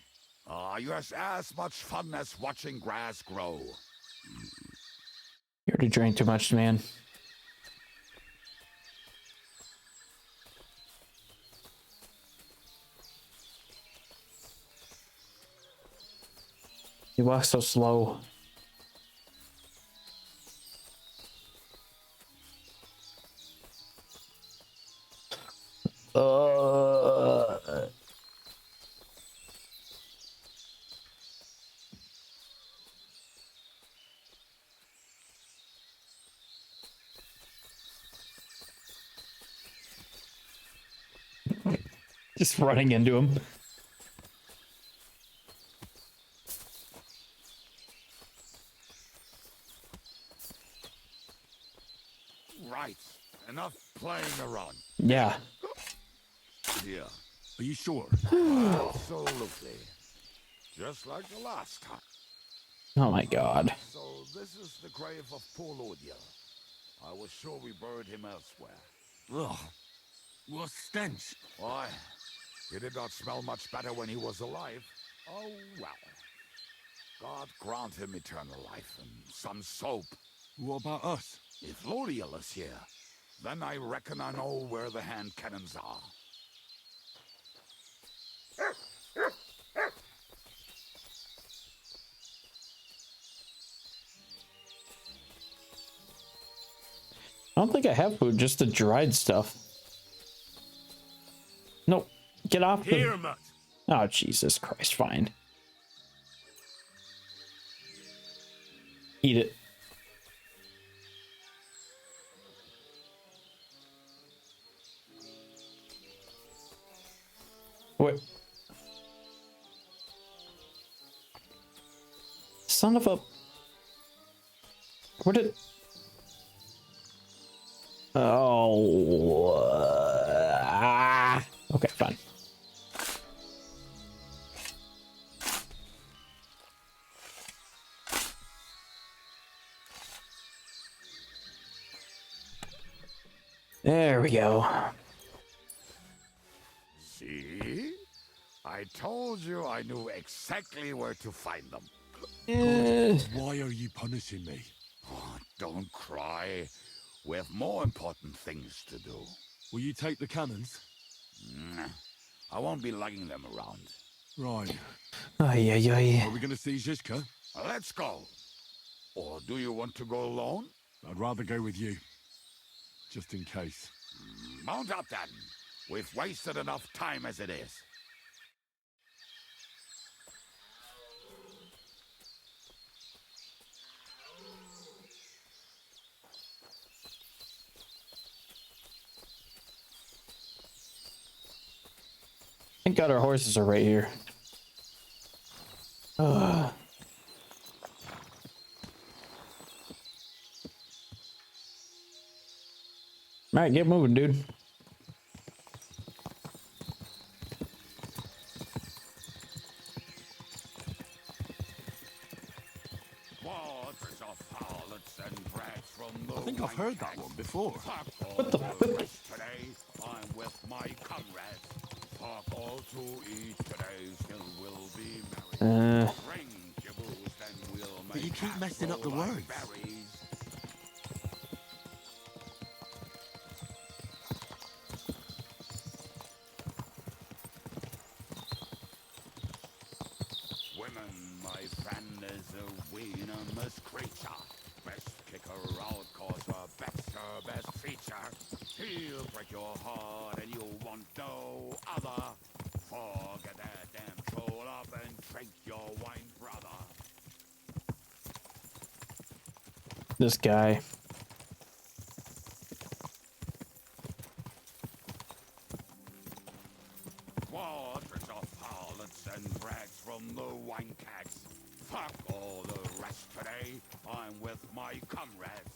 Ah, you have as much fun as watching grass grow. You already drank too much, man. You walk so slow. Just running into him. Right, enough playing around. Yeah. Here. Are you sure? Absolutely. Just like the last time. Oh my god. So this is the grave of poor Lodiel. I was sure we buried him elsewhere. Ugh. What stench? Why? He did not smell much better when he was alive. Oh, well. God grant him eternal life and some soap. What about us? If Lodiel is here, then I reckon I know where the hand cannons are. I don't think I have food, just the dried stuff. Nope. Get off the... Here, Mutt. Oh, Jesus Christ, fine. Eat it. Wait. Son of a... Where did... Oh... Okay, fine. There we go. See? I told you I knew exactly where to find them. Why are you punishing me? Oh, don't cry. We have more important things to do. Will you take the cannons? I won't be lugging them around. Right. Ay, ay, ay. Are we going to see Zizka? Let's go. Or do you want to go alone? I'd rather go with you. Just in case. Mount up then. We've wasted enough time as it is. Thank God our horses are right here. Ugh. All right, get moving, dude. I think I've heard that one before. What the fuck? Today, I'm with my comrades. Talk all to eat today, still will be merry. Bring your booze, then we'll make But you keep messing up the like words. berries. Women, my friend, is a venomous creature. Best kicker out, cause her back's her best feature. He'll break your heart and you want no other. Forget that damn troll up and drink your wine, brother. This guy. Waters of harlots and brags from the wine kegs. Fuck all the rest today, I'm with my comrades.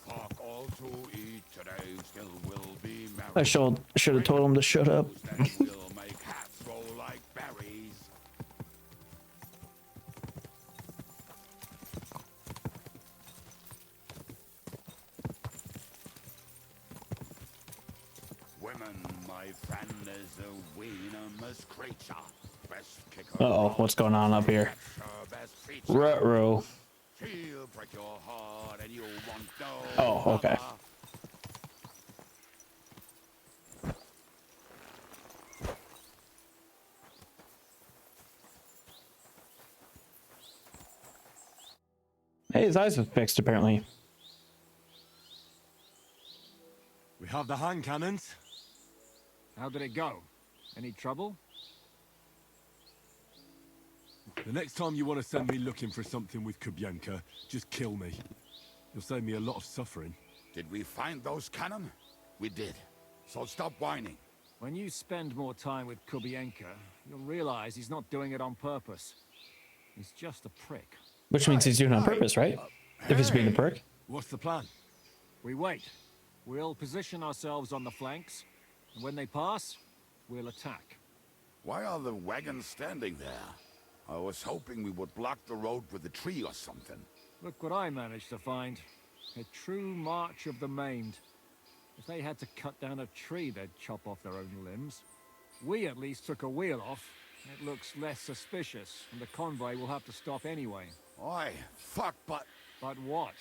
Fuck all to eat today, still will be merry. I should have told him to shut up. Then we'll make hats roll like berries. Women, my friend, is a venomous creature. Best kicker. Uh-oh, what's going on up here? Ruh-roh. She'll break your heart and you want no Oh, okay. other. Hey, his eyes have fixed, apparently. We have the hand cannons. How did it go? Any trouble? The next time you want to send me looking for something with Kubienka, just kill me. You'll save me a lot of suffering. Did we find those cannon? We did. So stop whining. When you spend more time with Kubienka, you'll realize he's not doing it on purpose. He's just a prick. Which means he's doing it on purpose, right? If he's being a prick. What's the plan? We wait. We'll position ourselves on the flanks, and when they pass, we'll attack. Why are the wagons standing there? I was hoping we would block the road with a tree or something. Look what I managed to find. A true march of the maimed. If they had to cut down a tree, they'd chop off their own limbs. We at least took a wheel off. It looks less suspicious, and the convoy will have to stop anyway. Oi, fuck, but... But what?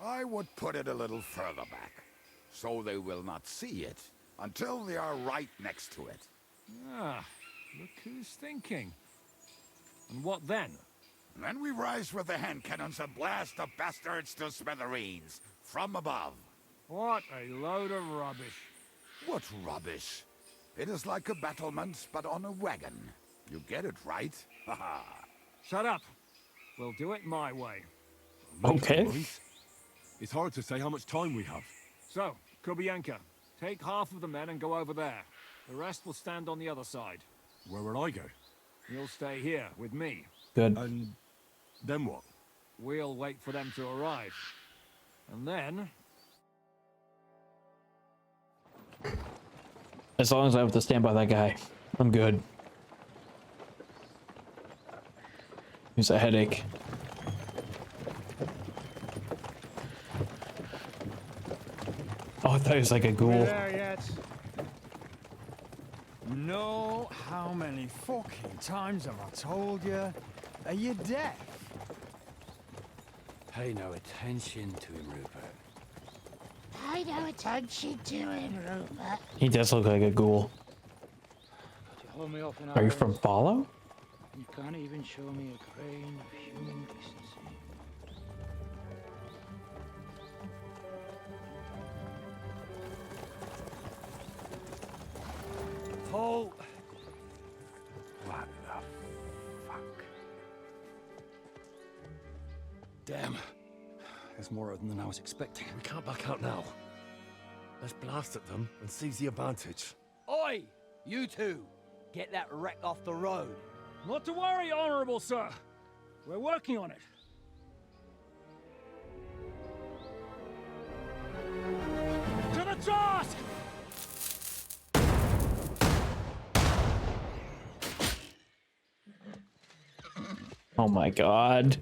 I would put it a little further back, so they will not see it until they are right next to it. Ah, look who's thinking. And what then? Then we rise with the hand cannons and blast the bastards to smithereens, from above. What a load of rubbish. What rubbish? It is like a battlement, but on a wagon. You get it, right? Haha. Shut up. We'll do it my way. Okay. It's hard to say how much time we have. So, Kubienka, take half of the men and go over there. The rest will stand on the other side. Where will I go? You'll stay here with me. Good. And then what? We'll wait for them to arrive. And then... As long as I have to stand by that guy, I'm good. He's a headache. Oh, I thought he was like a ghoul. There yet? No, how many fucking times have I told you? Are you deaf? Pay no attention to him, Rupert. Pay no attention to him, Rupert. He does look like a ghoul. Hold me up in Are you from arms. Follow? You can't even show me a grain of human decency. Paul! What the fuck? Damn. There's more of them than I was expecting. We can't back out now. Let's blast at them and seize the advantage. Oi! You two, get that wreck off the road. Not to worry, Honorable Sir. We're working on it. To the task! Oh my god.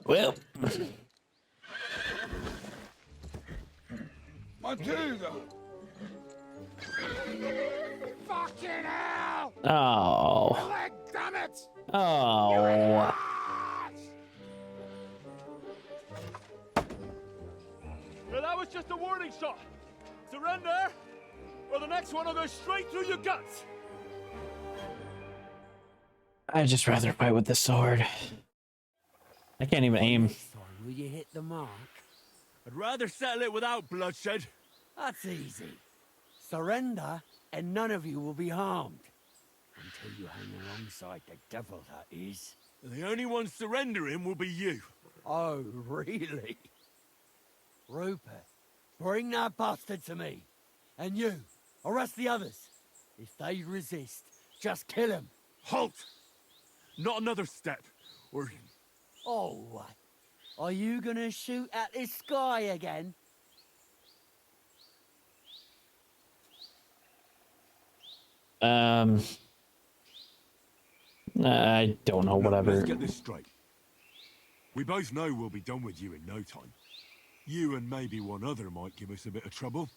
Well. Matilda! Fucking hell! Oh. Leg, damn it! Oh. Well, that was just a warning shot. Surrender, or the next one will go straight through your guts. I'd just rather fight with the sword. I can't even aim. Will you hit the mark? I'd rather settle it without bloodshed. That's easy. Surrender, and none of you will be harmed. Until you hang alongside the devil, that is. The only one surrendering will be you. Oh, really? Rupert, bring that bastard to me. And you, arrest the others. If they resist, just kill them. Halt! Not another step, or... Oh, what? Are you gonna shoot at this sky again? I don't know, whatever. Let's get this straight. We both know we'll be done with you in no time. You and maybe one other might give us a bit of trouble,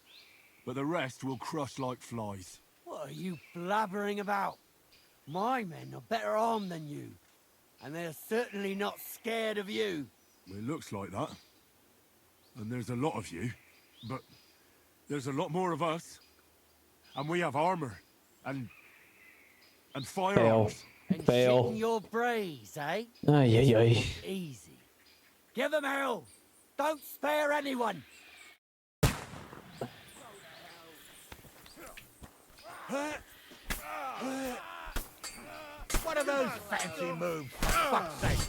but the rest will crush like flies. What are you blabbering about? My men are better armed than you, and they're certainly not scared of you. It looks like that. And there's a lot of you, but there's a lot more of us. And we have armor, and firearms. And Fail. shitting your brains, eh? Ay, ay, ay. Easy. Give them hell. Don't spare anyone. What are those fancy moves, for fuck's sake?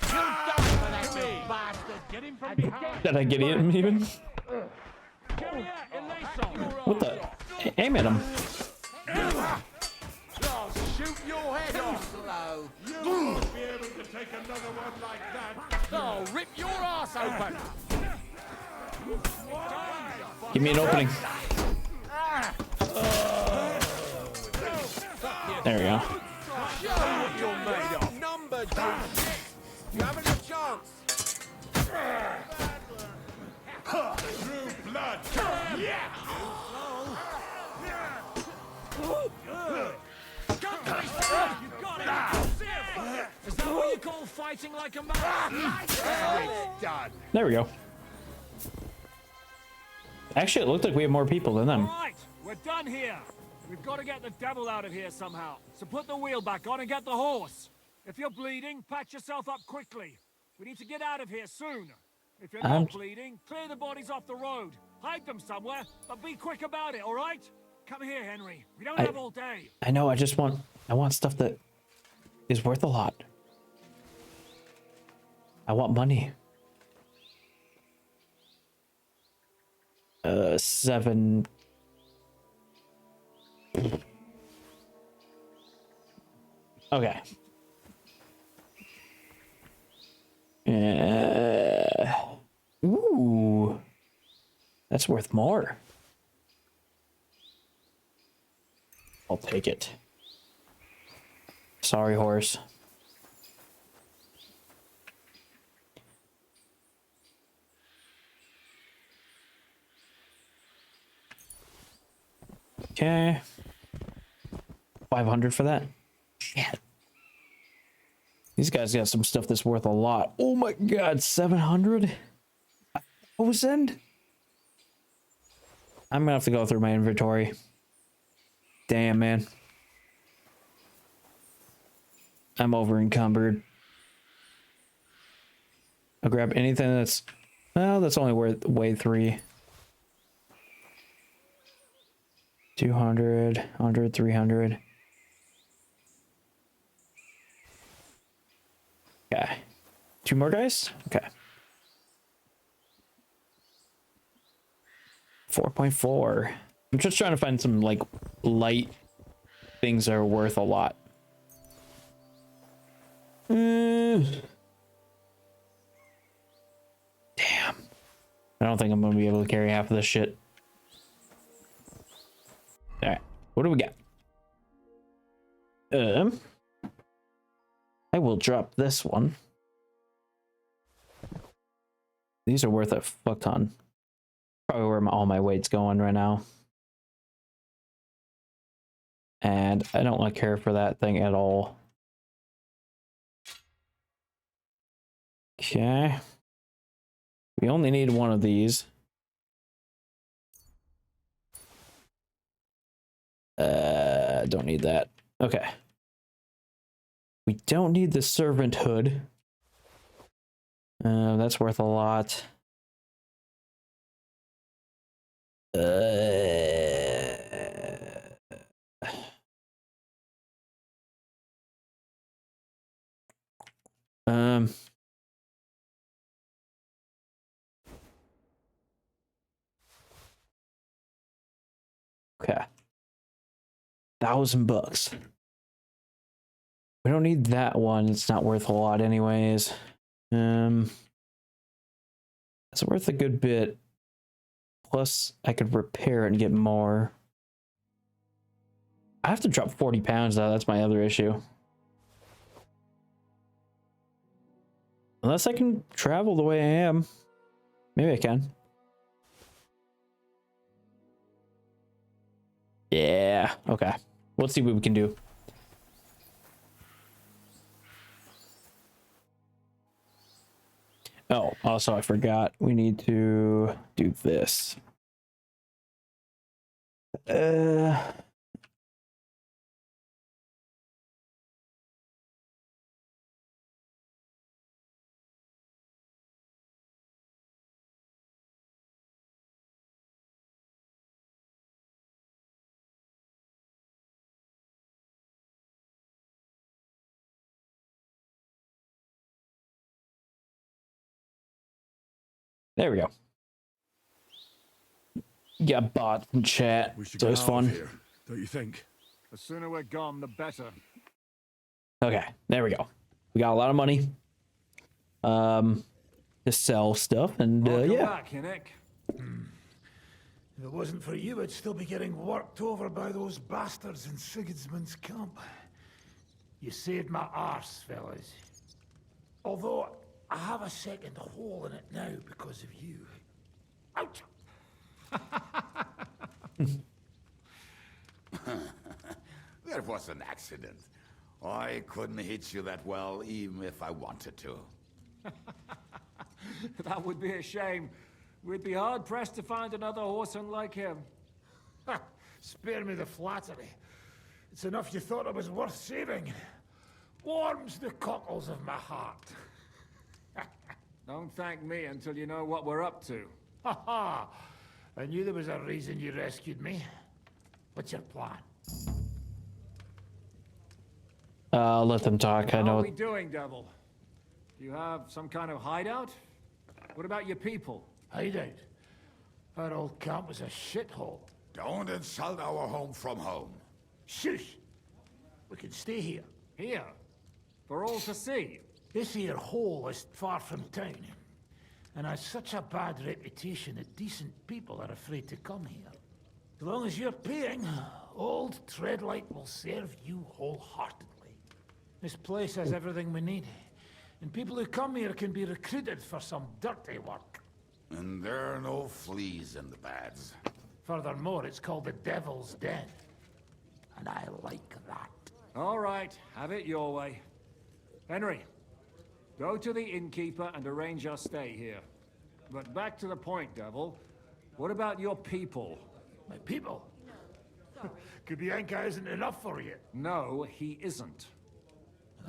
You die for that, you bastard! Get him from behind! Did I get him even? What the? Aim at him. I'll shoot your head off! Slow. You won't be able to take another one like that! I'll rip your ass open! Give me an opening. There we go. Show what you're made of! Numbered, you shit! You haven't a chance! Through blood! Yeah! You've got it! Is that what you call fighting like a man? Done! There we go. Actually, it looked like we have more people than them. Right, we're done here. We've got to get the devil out of here somehow. So put the wheel back on and get the horse. If you're bleeding, patch yourself up quickly. We need to get out of here soon. If you're not bleeding, clear the bodies off the road. Hide them somewhere, but be quick about it, all right? Come here, Henry. We don't have all day. I know, I want stuff that is worth a lot. I want money. 7. Okay. Ooh. That's worth more. I'll take it. Sorry, horse. Okay. 500 for that. Shit. These guys got some stuff that's worth a lot. Oh my god, 700? 1,000? I'm gonna have to go through my inventory. Damn, man. I'm over encumbered. I'll grab anything that's... Well, that's only worth way 3. 200, 100, 300. Okay. 2 more guys? Okay. 4.4. I'm just trying to find some like light things that are worth a lot. Damn. I don't think I'm gonna be able to carry half of this shit. Alright, what do we got? I will drop this one. These are worth a fuck ton. Probably where all my weight's going right now. And I don't like care for that thing at all. Okay. We only need one of these. Don't need that. Okay. We don't need the servanthood. That's worth a lot. Okay. $1,000. We don't need that one. It's not worth a lot anyways. It's worth a good bit. Plus, I could repair it and get more. I have to drop 40 pounds though. That's my other issue. Unless I can travel the way I am. Maybe I can. Yeah, okay. Let's see what we can do. Oh, also I forgot. We need to do this. There we go. Got bots in chat. So it's fun. Here, don't you think? The sooner we're gone, the better. Okay, there we go. We got a lot of money. To sell stuff and yeah. Back, Hinnick. If it wasn't for you, I'd still be getting worked over by those bastards in Sigismund's camp. You saved my arse, fellas. Although I have a second hole in it now because of you. Ouch! That was an accident. I couldn't hit you that well, even if I wanted to. That would be a shame. We'd be hard-pressed to find another horseman like him. Spare me the flattery. It's enough you thought it was worth saving. Warms the cockles of my heart. Don't thank me until you know what we're up to. Ha ha! I knew there was a reason you rescued me. What's your plan? Let them talk. I know. How are we doing, Devil? Do you have some kind of hideout? What about your people? Hideout? Our old camp was a shithole. Don't insult our home from home. Shush! We can stay here. Here? For all to see? This here hole is far from town, and has such a bad reputation that decent people are afraid to come here. As long as you're paying, old Treadlight will serve you wholeheartedly. This place has everything we need, and people who come here can be recruited for some dirty work. And there are no fleas in the beds. Furthermore, it's called the Devil's Den, and I like that. All right, have it your way. Henry, go to the innkeeper and arrange our stay here. But back to the point, Devil. What about your people? My people? Kubienka isn't enough for you. No, he isn't.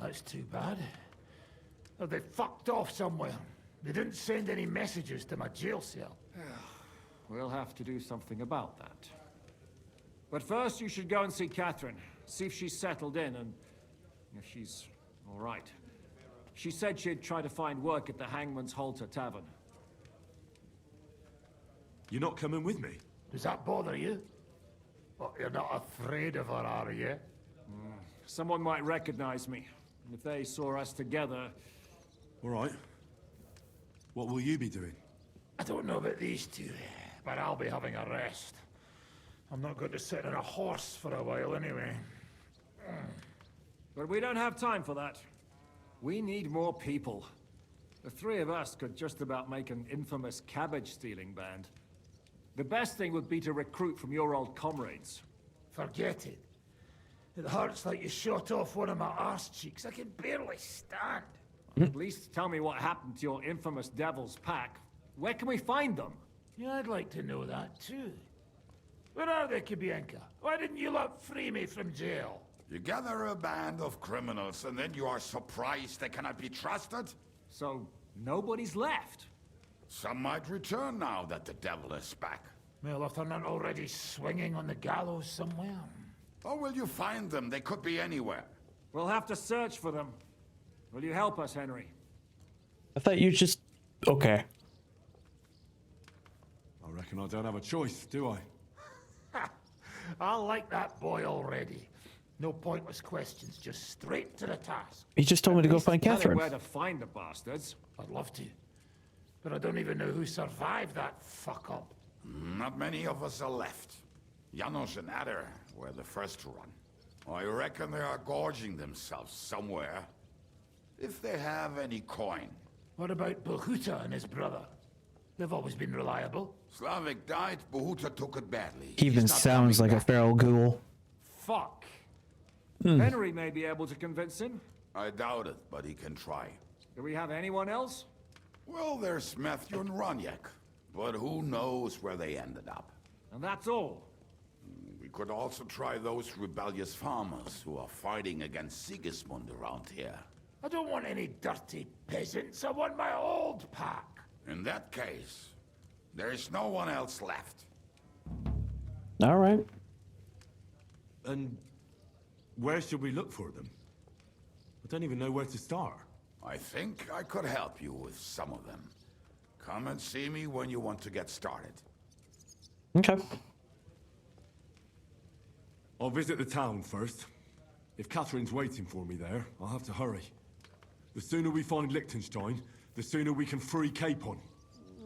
That's too bad. Well, they fucked off somewhere. They didn't send any messages to my jail cell. We'll have to do something about that. But first, you should go and see Catherine. See if she's settled in and if she's all right. She said she'd try to find work at the Hangman's Halter Tavern. You're not coming with me? Does that bother you? But you're not afraid of her, are you? Someone might recognize me. And if they saw us together... All right. What will you be doing? I don't know about these two, but I'll be having a rest. I'm not going to sit on a horse for a while anyway. But we don't have time for that. We need more people. The three of us could just about make an infamous cabbage-stealing band. The best thing would be to recruit from your old comrades. Forget it. It hurts like you shot off one of my arse cheeks. I can barely stand. At least tell me what happened to your infamous Devil's Pack. Where can we find them? Yeah, I'd like to know that too. Where are they, Kibienka? Why didn't you lot free me from jail? You gather a band of criminals and then you are surprised they cannot be trusted? So, nobody's left? Some might return now that the devil is back. Well, if they're not already swinging on the gallows somewhere. Or will you find them? They could be anywhere. We'll have to search for them. Will you help us, Henry? I thought you just... Okay. I reckon I don't have a choice, do I? I like that boy already. No pointless questions, just straight to the task. He just told me to go find Tell him Catherine. where to find the bastards. I'd love to. But I don't even know who survived that fuck-up. Not many of us are left. Janos and Adder were the first to run. I reckon they are gorging themselves somewhere. If they have any coin. What about Bohuta and his brother? They've always been reliable. Slavik died, Bohuta took it badly. He even sounds like a feral ghoul. Fuck. Hmm. Henry may be able to convince him. I doubt it, but he can try. Do we have anyone else? Well, there's Matthew and Ronyek, but who knows where they ended up. And that's all. We could also try those rebellious farmers who are fighting against Sigismund around here. I don't want any dirty peasants. I want my old pack. In that case, there is no one else left. All right. And where should we look for them? I don't even know where to start. I think I could help you with some of them. Come and see me when you want to get started. Okay. I'll visit the town first. If Catherine's waiting for me there, I'll have to hurry. The sooner we find Liechtenstein, the sooner we can free Capon.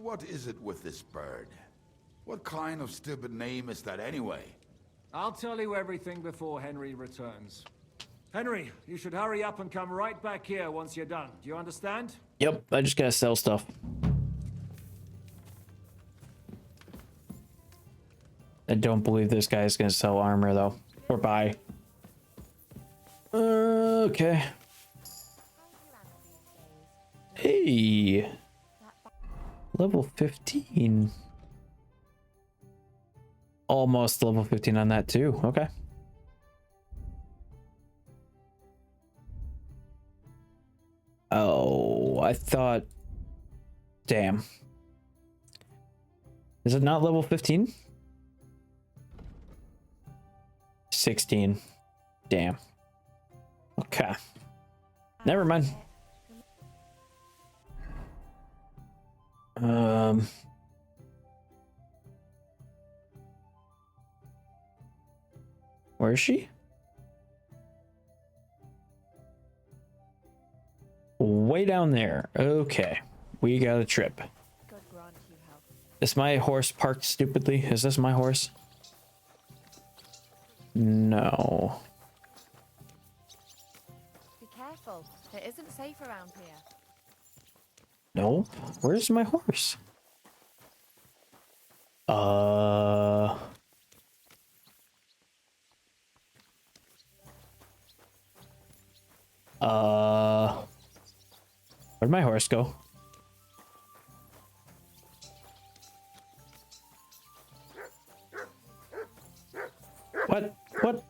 What is it with this bird? What kind of stupid name is that anyway? I'll tell you everything before Henry returns. Henry, you should hurry up and come right back here once you're done. Do you understand? Yep, I just gotta sell stuff. I don't believe this guy's gonna sell armor though, or buy. Okay. Hey, level 15. Almost level 15 on that too. Okay. Oh, I thought. Damn. Is it not level 15? 16. Damn. Okay. Never mind. Where is she? Way down there. Okay. We got a trip. Is my horse parked stupidly? Is this my horse? No. Be careful. It isn't safe around here. Nope. Where's my horse? Where'd my horse go? What? What?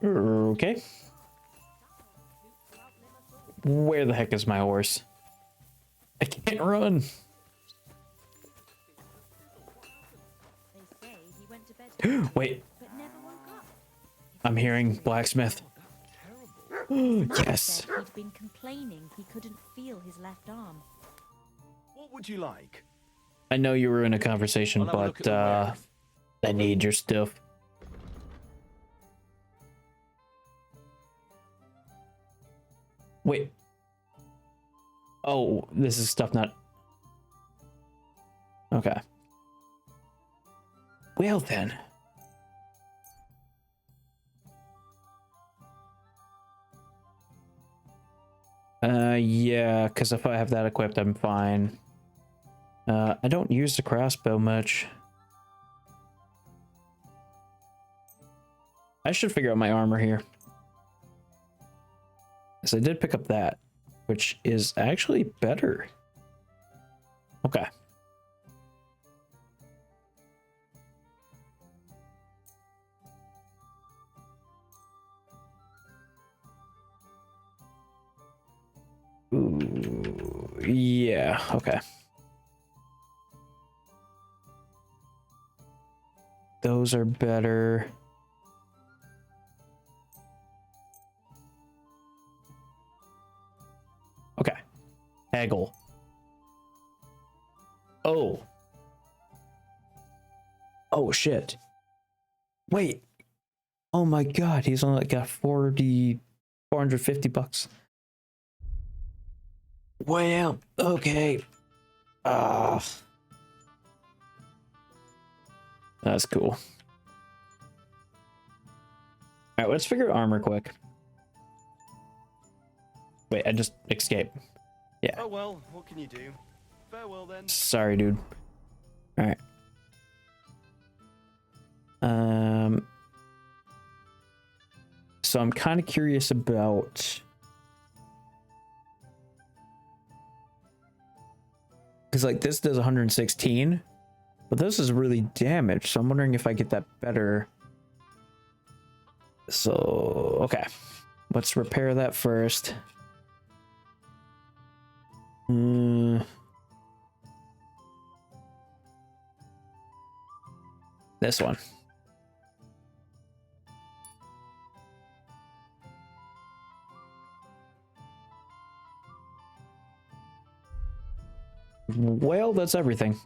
Okay. Where the heck is my horse? I can't run. Wait. I'm hearing blacksmith. Yes. He'd been complaining he couldn't feel his left arm. What would you like? I know you were in a conversation, but I need your stuff. Wait. Oh, this is stuff not... Okay. Well then. Yeah, because if I have that equipped, I'm fine. I don't use the crossbow much. I should figure out my armor here. So I did pick up that, which is actually better. Okay. Ooh, yeah, okay. Those are better. Okay. Haggle. Oh. Oh, shit. Wait. Oh my god, he's only got 450 bucks. Well, okay. That's cool. Alright, let's figure out armor quick. Wait, I just escaped. Yeah. Oh well, what can you do? Farewell then. Sorry, dude. Alright. So I'm kind of curious about... Because, like, this does 116, but this is really damaged, so I'm wondering if I get that better. So, okay. Let's repair that first. This one. Well, that's everything.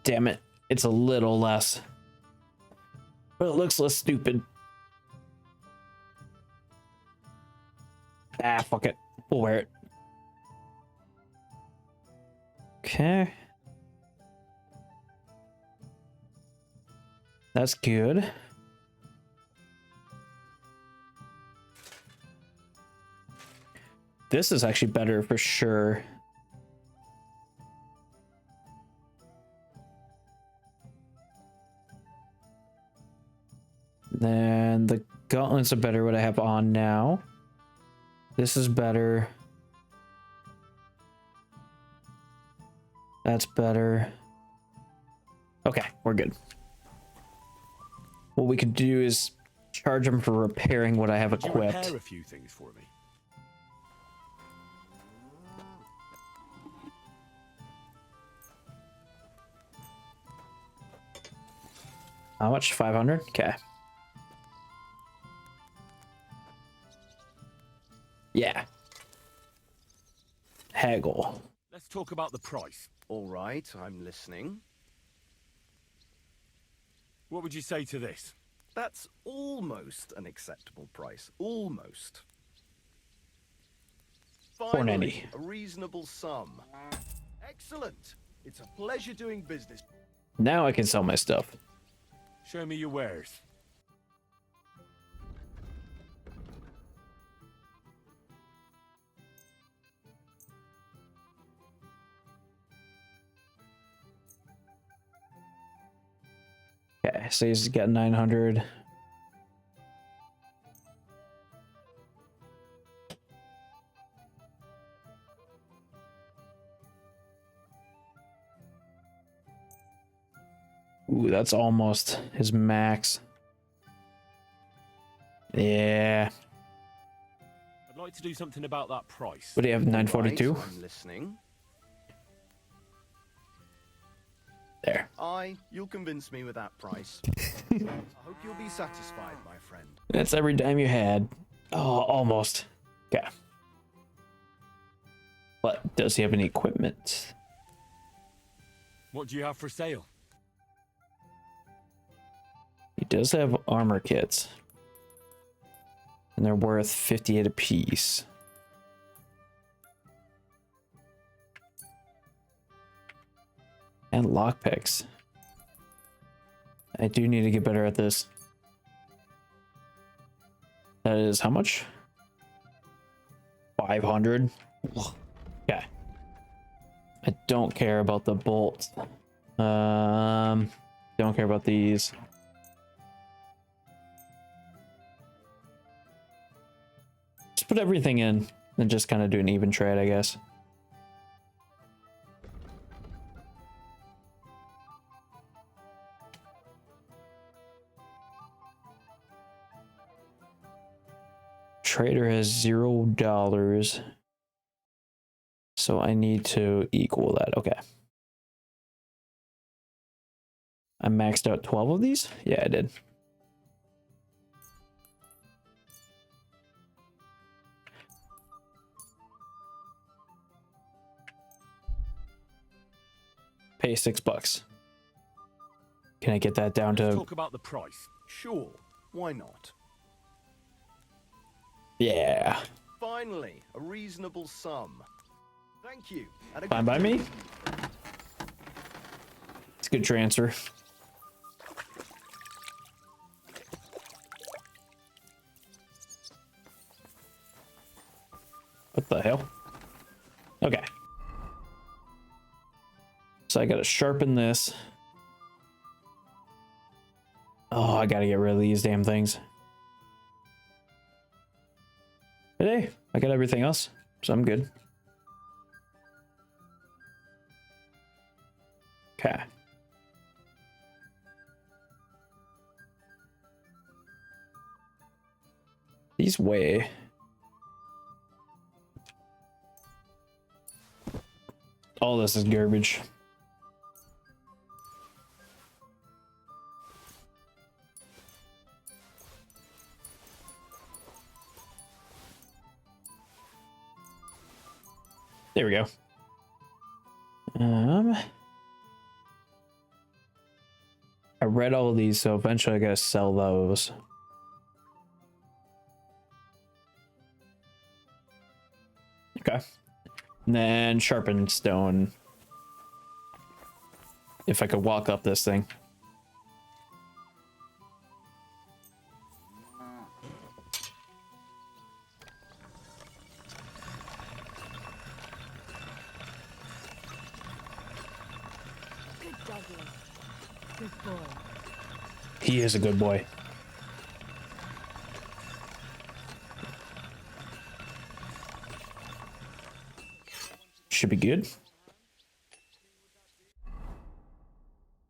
Damn it. It's a little less. But it looks less stupid. Ah, fuck it. We'll wear it. Okay. That's good. This is actually better for sure. Then the gauntlets are better what I have on now. This is better. That's better. Okay, we're good. What we could do is charge them for repairing what I have Could you equipped. repair a few things for me? How much? 500? Okay. Yeah. Haggle. Let's talk about the price. All right, I'm listening. What would you say to this? That's almost an acceptable price. Almost. 490. A reasonable sum. Excellent. It's a pleasure doing business. Now I can sell my stuff. Show me your wares. Okay, so he's got 900. Ooh, that's almost his max. Yeah. I'd like to do something about that price. What do you have, 942? Right, I'm listening. There. Aye, you'll convince me with that price. I hope you'll be satisfied, my friend. That's every dime you had. Oh, almost. Okay. But does he have any equipment? What do you have for sale? He does have armor kits. And they're worth 58 apiece. And lockpicks. I do need to get better at this. That is how much? 500. Okay. I don't care about the bolts. Don't care about these. Just put everything in and just kind of do an even trade, I guess. Trader has $0. So I need to equal that. Okay. I maxed out 12 of these? Yeah, I did. Pay $6. Can I get that down to... Talk about the price. Sure, why not? Yeah. Finally, a reasonable sum. Thank you. Fine by me. It's a good transfer. What the hell? Okay. So I gotta sharpen this. Oh, I gotta get rid of these damn things. But hey, I got everything else, so I'm good. Okay. These weigh. All this is garbage. There we go. I read all of these, so eventually I gotta sell those. Okay. And then sharpened stone. If I could walk up this thing. Good doggy. Good boy. He is a good boy. Should be good.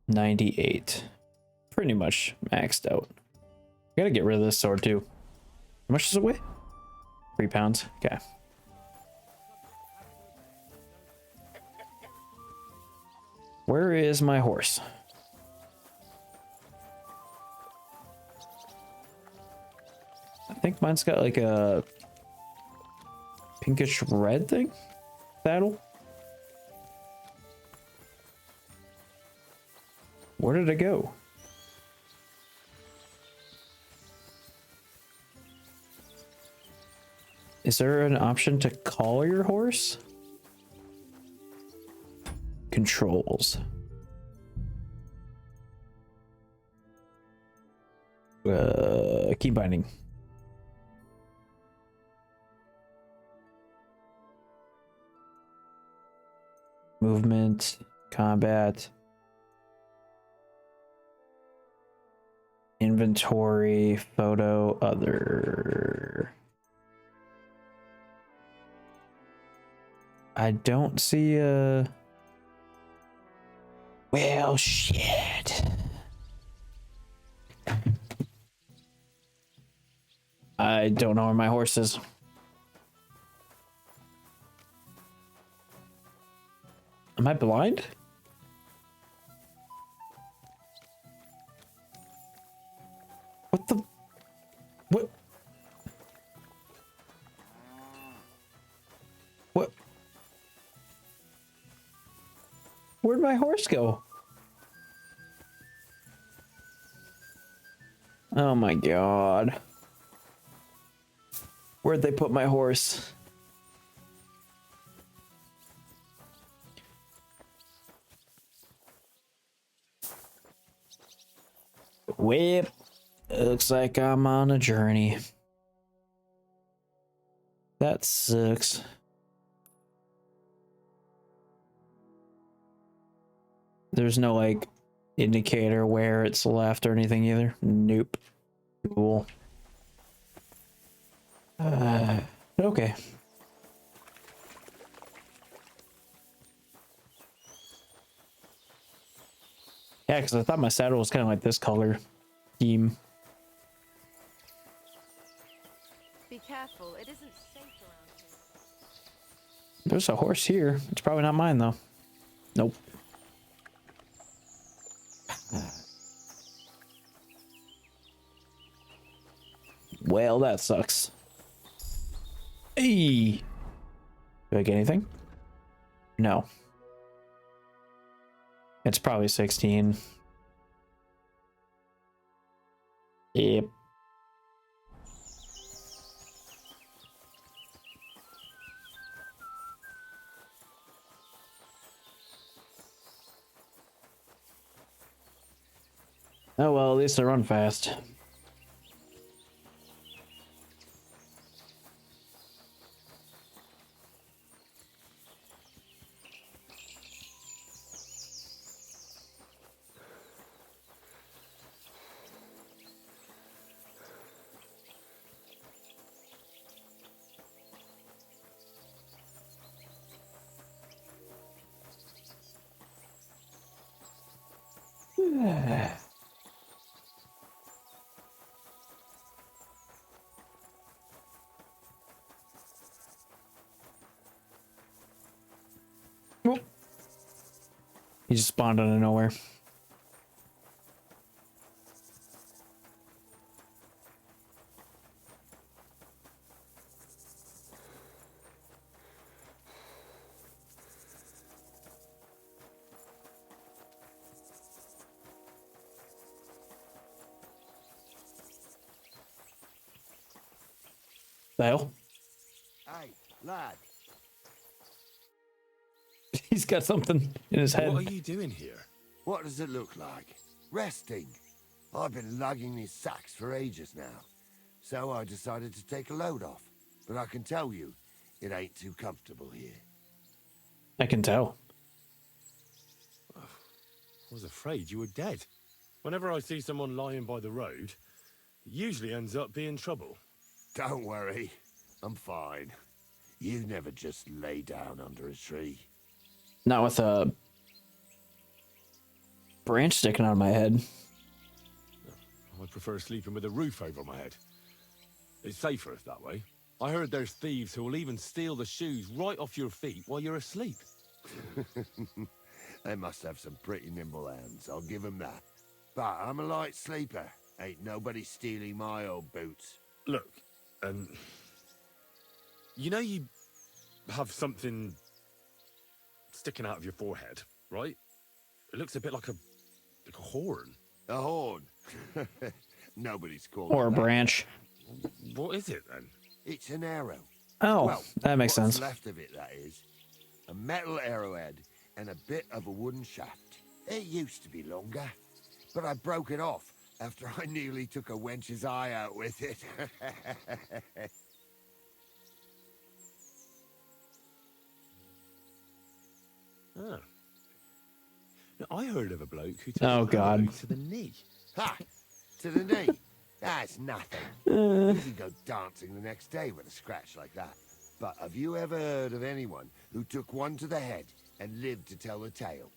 98. Pretty much maxed out. I gotta get rid of this sword too. How much does it weigh? 3 pounds. Okay. Where is my horse? I think mine's got like a pinkish red thing. Saddle. Where did it go? Is there an option to call your horse? Controls. Key binding. Movement, combat, inventory, photo, other. I don't see a... Well, shit. I don't know where my horse is. Am I blind? What the? What? What? Where'd my horse go? Oh my god. Where'd they put my horse? Whip. Looks like I'm on a journey. That sucks. There's no like indicator where it's left or anything either. Nope. Cool. Okay. Yeah, because I thought my saddle was kind of like this color scheme. Be careful, it isn't safe around here. There's a horse here. It's probably not mine though. Nope. Well, that sucks. Hey. Do I get anything? No. It's probably 16. Yep. Oh well, at least I run fast. Oh. He just spawned out of nowhere. The hell? Hey, lad. He's got something in his head. What are you doing here? What does it look like? Resting. I've been lugging these sacks for ages now, so I decided to take a load off. But I can tell you, it ain't too comfortable here. I can tell. I was afraid you were dead. Whenever I see someone lying by the road, it usually ends up being trouble. Don't worry, I'm fine. You never just lay down under a tree. Not with a branch sticking out of my head. I prefer sleeping with a roof over my head. It's safer that way. I heard there's thieves who will even steal the shoes right off your feet while you're asleep. They must have some pretty nimble hands, I'll give them that. But I'm a light sleeper. Ain't nobody stealing my old boots. Look, you know you have something sticking out of your forehead, right? It looks a bit like a horn. A horn? Nobody's called Or a that. branch. What is it then? It's an arrow. Oh, well, that makes what's sense. left of it, that is. A metal arrowhead and a bit of a wooden shaft. It used to be longer, but I broke it off after I nearly took a wench's eye out with it. Ah. Now, I heard of a bloke who took Oh, a God. arrow to the knee. Ha! To the knee. That's nothing. You can go dancing the next day with a scratch like that. But have you ever heard of anyone who took one to the head and lived to tell the tale?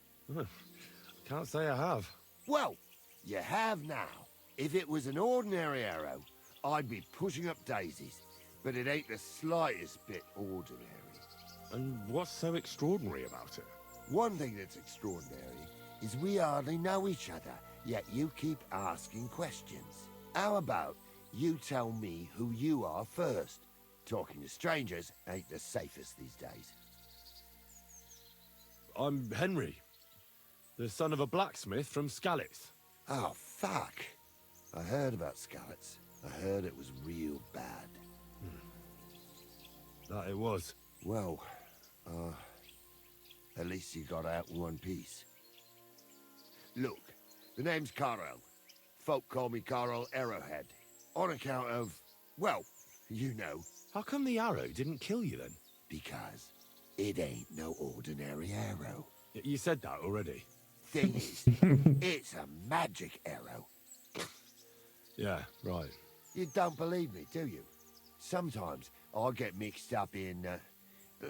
Can't say I have. Well, you have now. If it was an ordinary arrow, I'd be pushing up daisies. But it ain't the slightest bit ordinary. And what's so extraordinary about it? One thing that's extraordinary is we hardly know each other, yet you keep asking questions. How about you tell me who you are first? Talking to strangers ain't the safest these days. I'm Henry, the son of a blacksmith from Skalitz. Oh, fuck. I heard about Skalitz. I heard it was real bad. That it was. Well, at least you got out in one piece. Look, the name's Carl. Folk call me Carl Arrowhead. On account of, well, you know. How come the arrow didn't kill you then? Because it ain't no ordinary arrow. You said that already. Thing is, it's a magic arrow. Yeah, right. You don't believe me, do you? Sometimes I get mixed up in,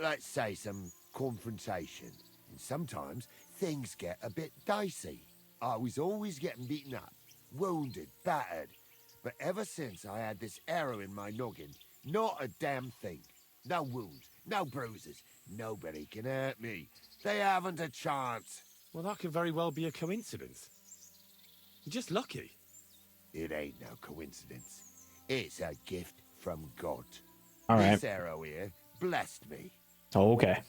let's say, some confrontation. And sometimes things get a bit dicey. I was always getting beaten up, wounded, battered. But ever since I had this arrow in my noggin, not a damn thing. No wounds, no bruises. Nobody can hurt me. They haven't a chance. Well, that could very well be a coincidence. You're just lucky. It ain't no coincidence. It's a gift from God. All right. This arrow here blessed me. Okay.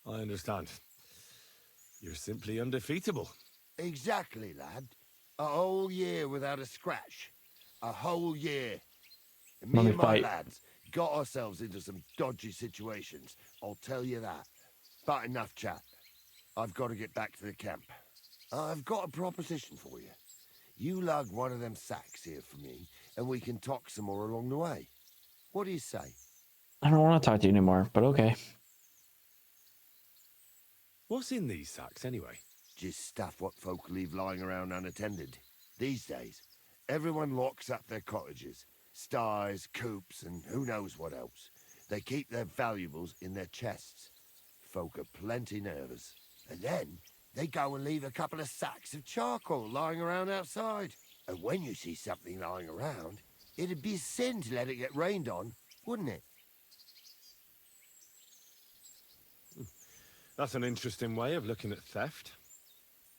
I understand. You're simply undefeatable. Exactly, lad. A whole year without a scratch. A whole year. And me and my lads got ourselves into some dodgy situations, I'll tell you that. But enough chat. I've got to get back to the camp. I've got a proposition for you. You lug one of them sacks here for me, and we can talk some more along the way. What do you say? I don't want to talk to you anymore, but okay. What's in these sacks, anyway? Just stuff what folk leave lying around unattended. These days, everyone locks up their cottages. Sties, coops, and who knows what else. They keep their valuables in their chests. Folk are plenty nervous. And then, they go and leave a couple of sacks of charcoal lying around outside. And when you see something lying around, it'd be a sin to let it get rained on, wouldn't it? That's an interesting way of looking at theft.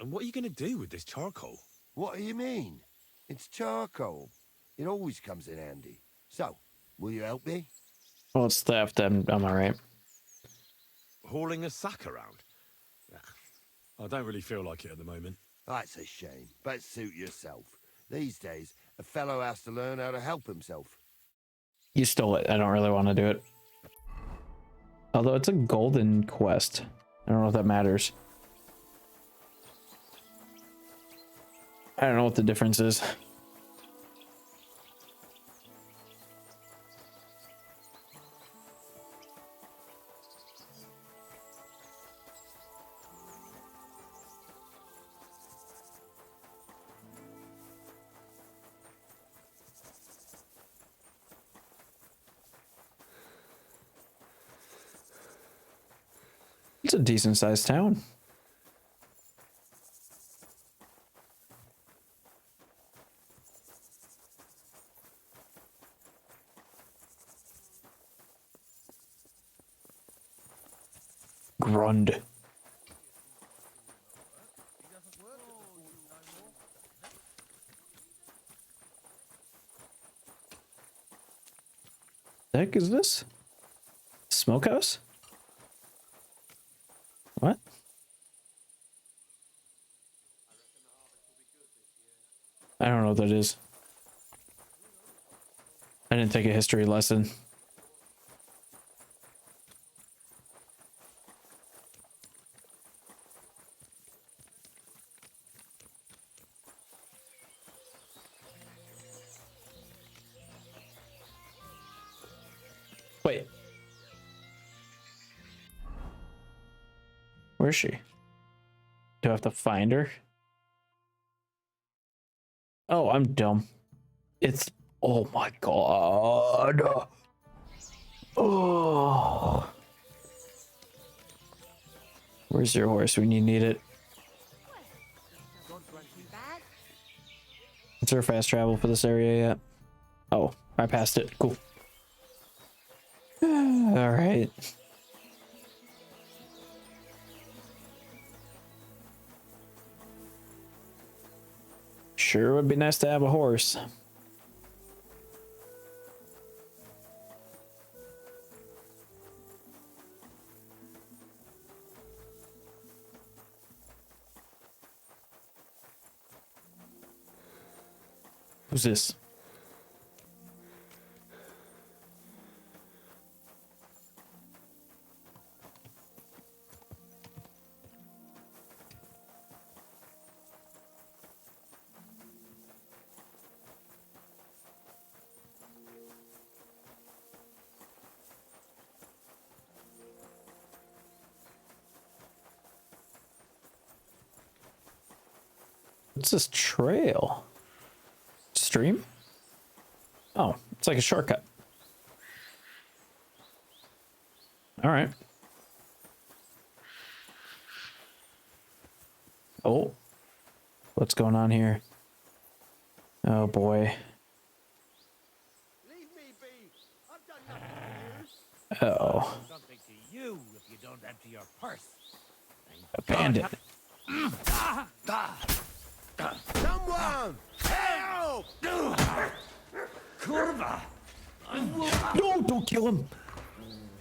And what are you going to do with this charcoal? What do you mean? It's charcoal. It always comes in handy. So, will you help me? Well, it's theft. I'm all right. Hauling a sack around? I don't really feel like it at the moment. That's a shame, but suit yourself. These days, a fellow has to learn how to help himself. You stole it. I don't really want to do it. Although it's a golden quest. I don't know if that matters. I don't know what the difference is. It's a decent sized town. Grund. The heck is this? Smokehouse? What? I don't know what that is. I didn't take a history lesson. Wait. Where is she? Do I have to find her? Oh, I'm dumb. It's... Oh my god. Oh. Where's your horse when you need it? Is there fast travel for this area yet? Oh, I passed it. Cool. All right. Sure would be nice to have a horse. Who's this? What's this trail? Stream? Oh, it's like a shortcut. All right. Oh, what's going on here? Oh boy. Uh-oh. Something to you if you don't empty your purse. A bandit. Someone! Help! Curva! No, don't kill him.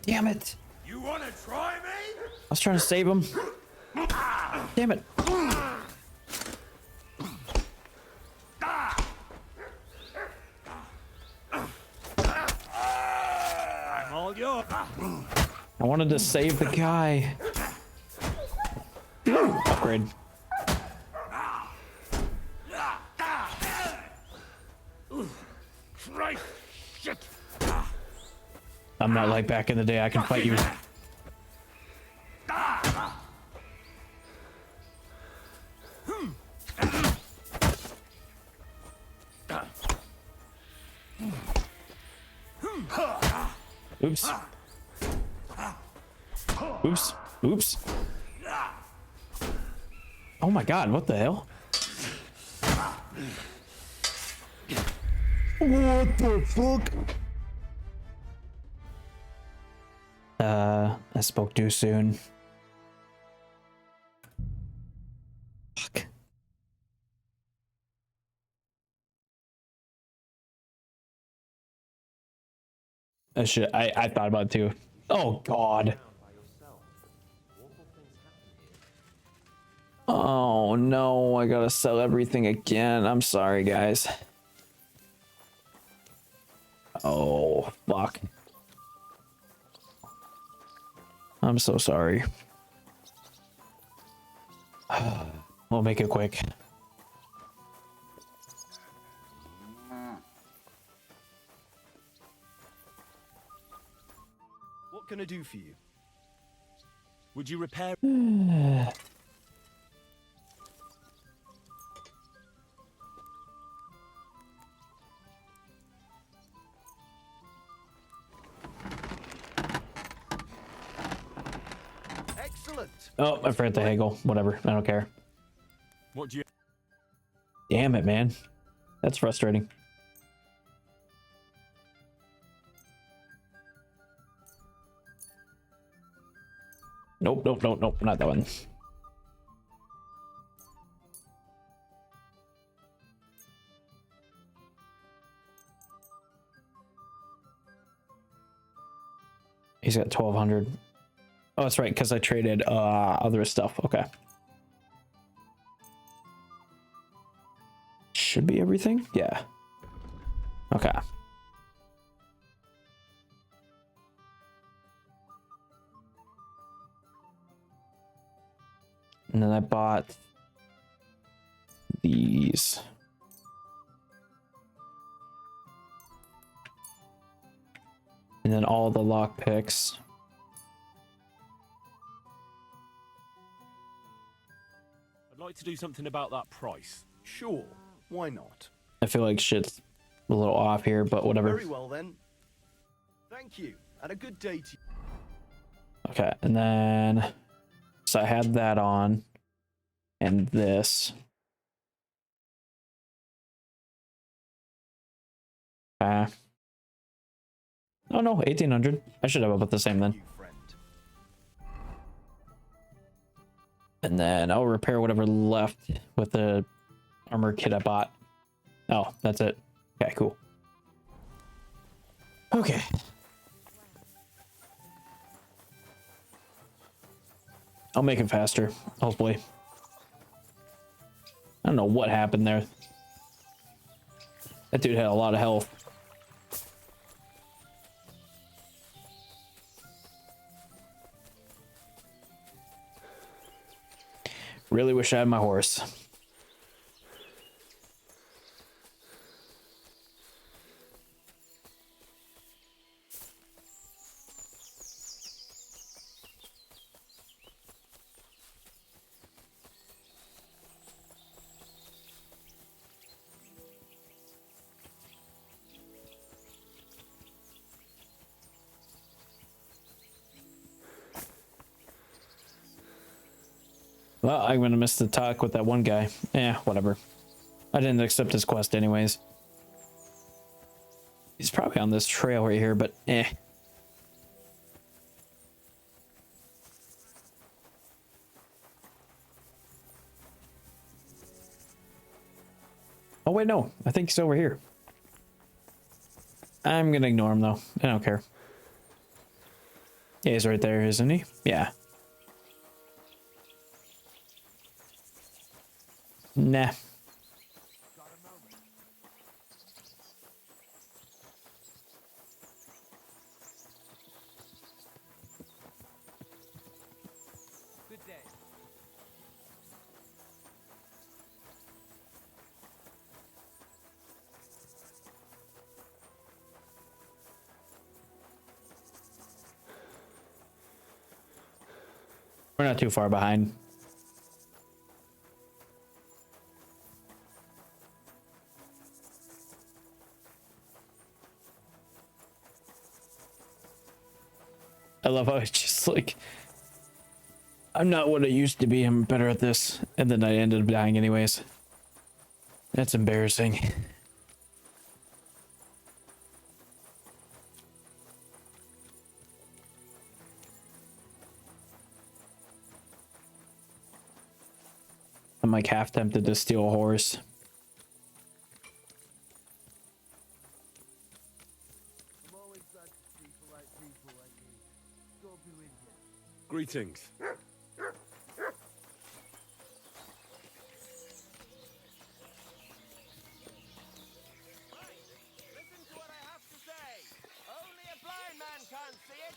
Damn it. You wanna try me? I was trying to save him. Damn it. I'm all yours. I wanted to save the guy. Upgrade. Christ, shit. I'm not like back in the day. I can fight you. Oops. Oops. Oops. Oh my god, what the hell? What the fuck? I spoke too soon. Fuck. I thought about it too. Oh god. Oh no, I gotta sell everything again. I'm sorry, guys. Oh, fuck. I'm so sorry. We'll make it quick. What can I do for you? Would you repair? Excellent. Oh, I forgot to haggle. Whatever. I don't care. What do you? Damn it, man. That's frustrating. Nope, nope, nope, nope. Not that one. He's got 1,200. Oh, that's right, because I traded other stuff. Okay. Should be everything? Yeah. Okay. And then I bought these. And then all the lockpicks. I'd like to do something about that price. Sure, why not? I feel like shit's a little off here, but whatever. Very well then. Thank you, and a good day to you. Okay, and then so I had that on and this. Oh no, 1,800. I should have about the same then. And then I'll repair whatever left with the armor kit I bought. Oh, that's it. Okay, cool. Okay. I'll make it faster, hopefully. I don't know what happened there. That dude had a lot of health. Really wish I had my horse. Well, I'm gonna miss the talk with that one guy. Eh, whatever. I didn't accept his quest anyways. He's probably on this trail right here, but eh. Oh wait, no. I think he's over here. I'm gonna ignore him though. I don't care. Yeah, he's right there, isn't he? Yeah. Nah. Good day. We're not too far behind. I love how it's just like, I'm not what I used to be. I'm better at this. And then I ended up dying anyways. That's embarrassing. I'm like half tempted to steal a horse. Greetings. Only a blind man can't see it.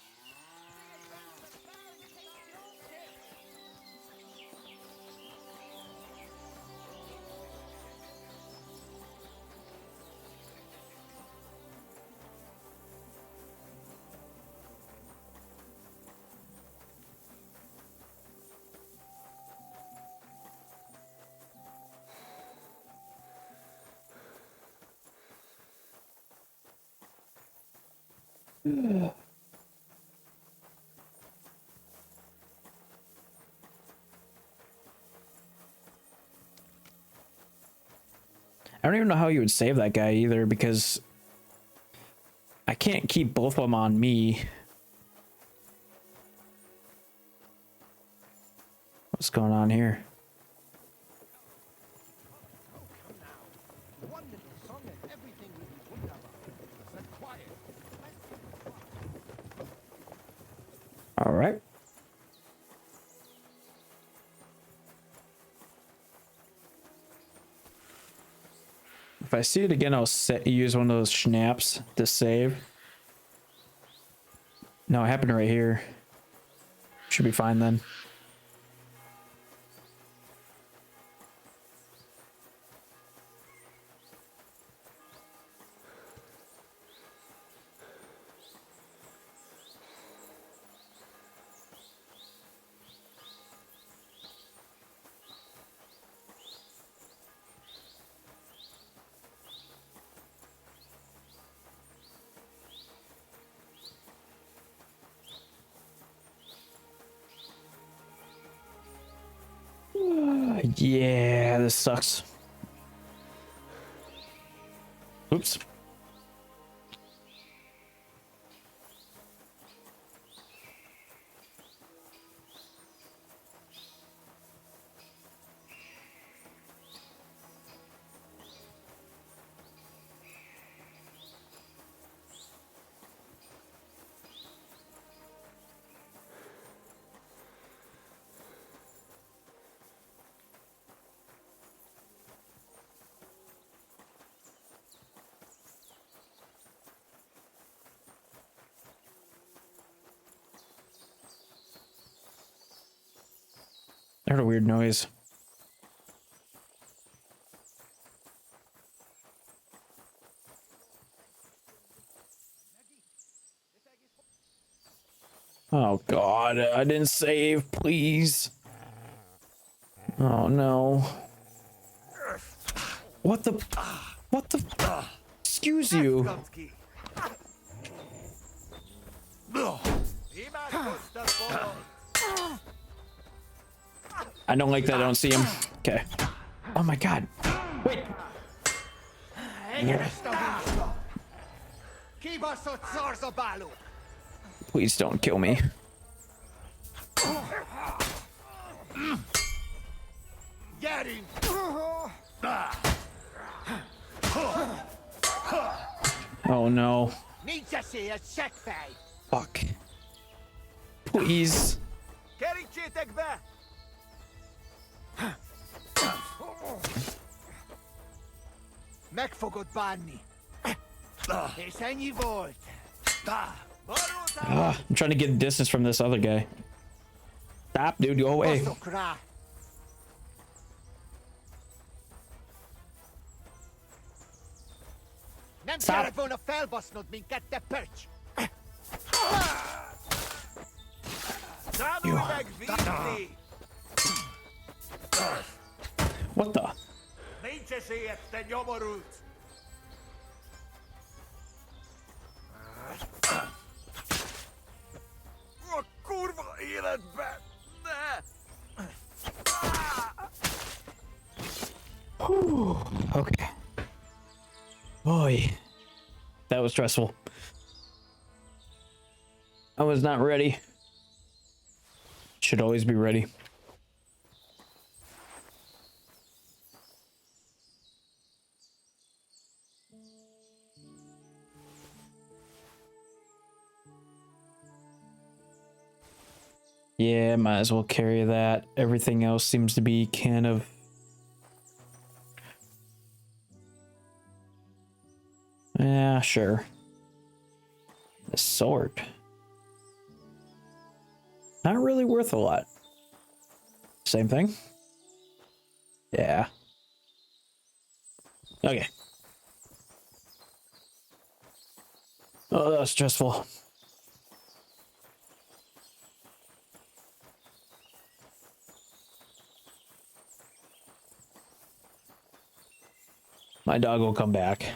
I don't even know how you would save that guy either, because I can't keep both of them on me. What's going on here? All right. If I see it again, I'll use one of those schnapps to save. No, it happened right here. Should be fine then. Yeah, this sucks. Oops. I heard a weird noise. Oh god, I didn't save, please. Oh no. What the? Excuse you. I don't like that I don't see him. Okay. Oh my god. Wait. Please don't kill me. Get him! Oh no. Need to see a check pay. Fuck. Please. Mek fogod bánni. És ennyi volt. I'm trying to get distance from this other guy. Stop, dude. Go away. Nem kellett volna felbasznod minket, te pöcs! Tanulj meg vinni! What the? Nincs esélyed, te nyomorult! A kurva életben! Ne! Whew. Okay. Boy, that was stressful. I was not ready. Should always be ready. Yeah, might as well carry that. Everything else seems to be kind of... Yeah, sure. The sword. Not really worth a lot. Same thing? Yeah. Okay. Oh, that was stressful. My dog will come back.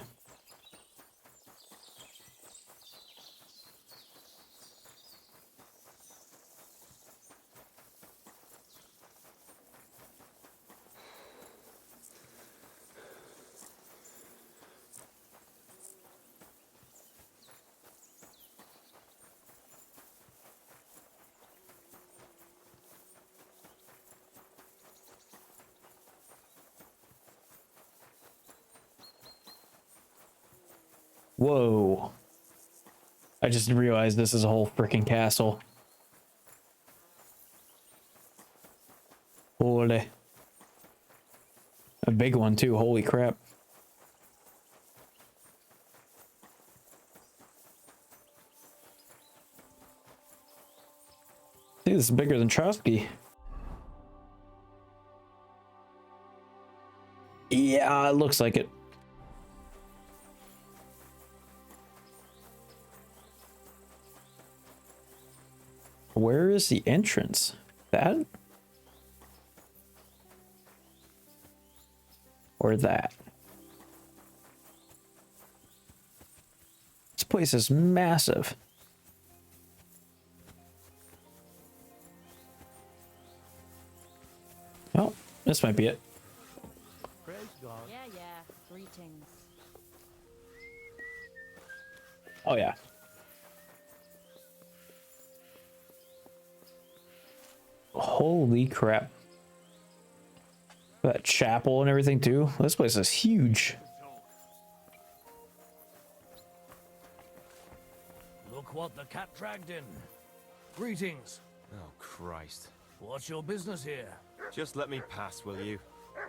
Whoa. I just realized this is a whole freaking castle. Holy. A big one too, holy crap. See, this is bigger than Trotsky. Yeah, it looks like it. Where is the entrance? That? Or that? This place is massive. Oh, this might be it. Praise God. Yeah. Greetings. Oh yeah. Holy crap. That chapel and everything too. This place is huge. Look what the cat dragged in. Greetings. Oh, Christ. What's your business here? Just let me pass, will you?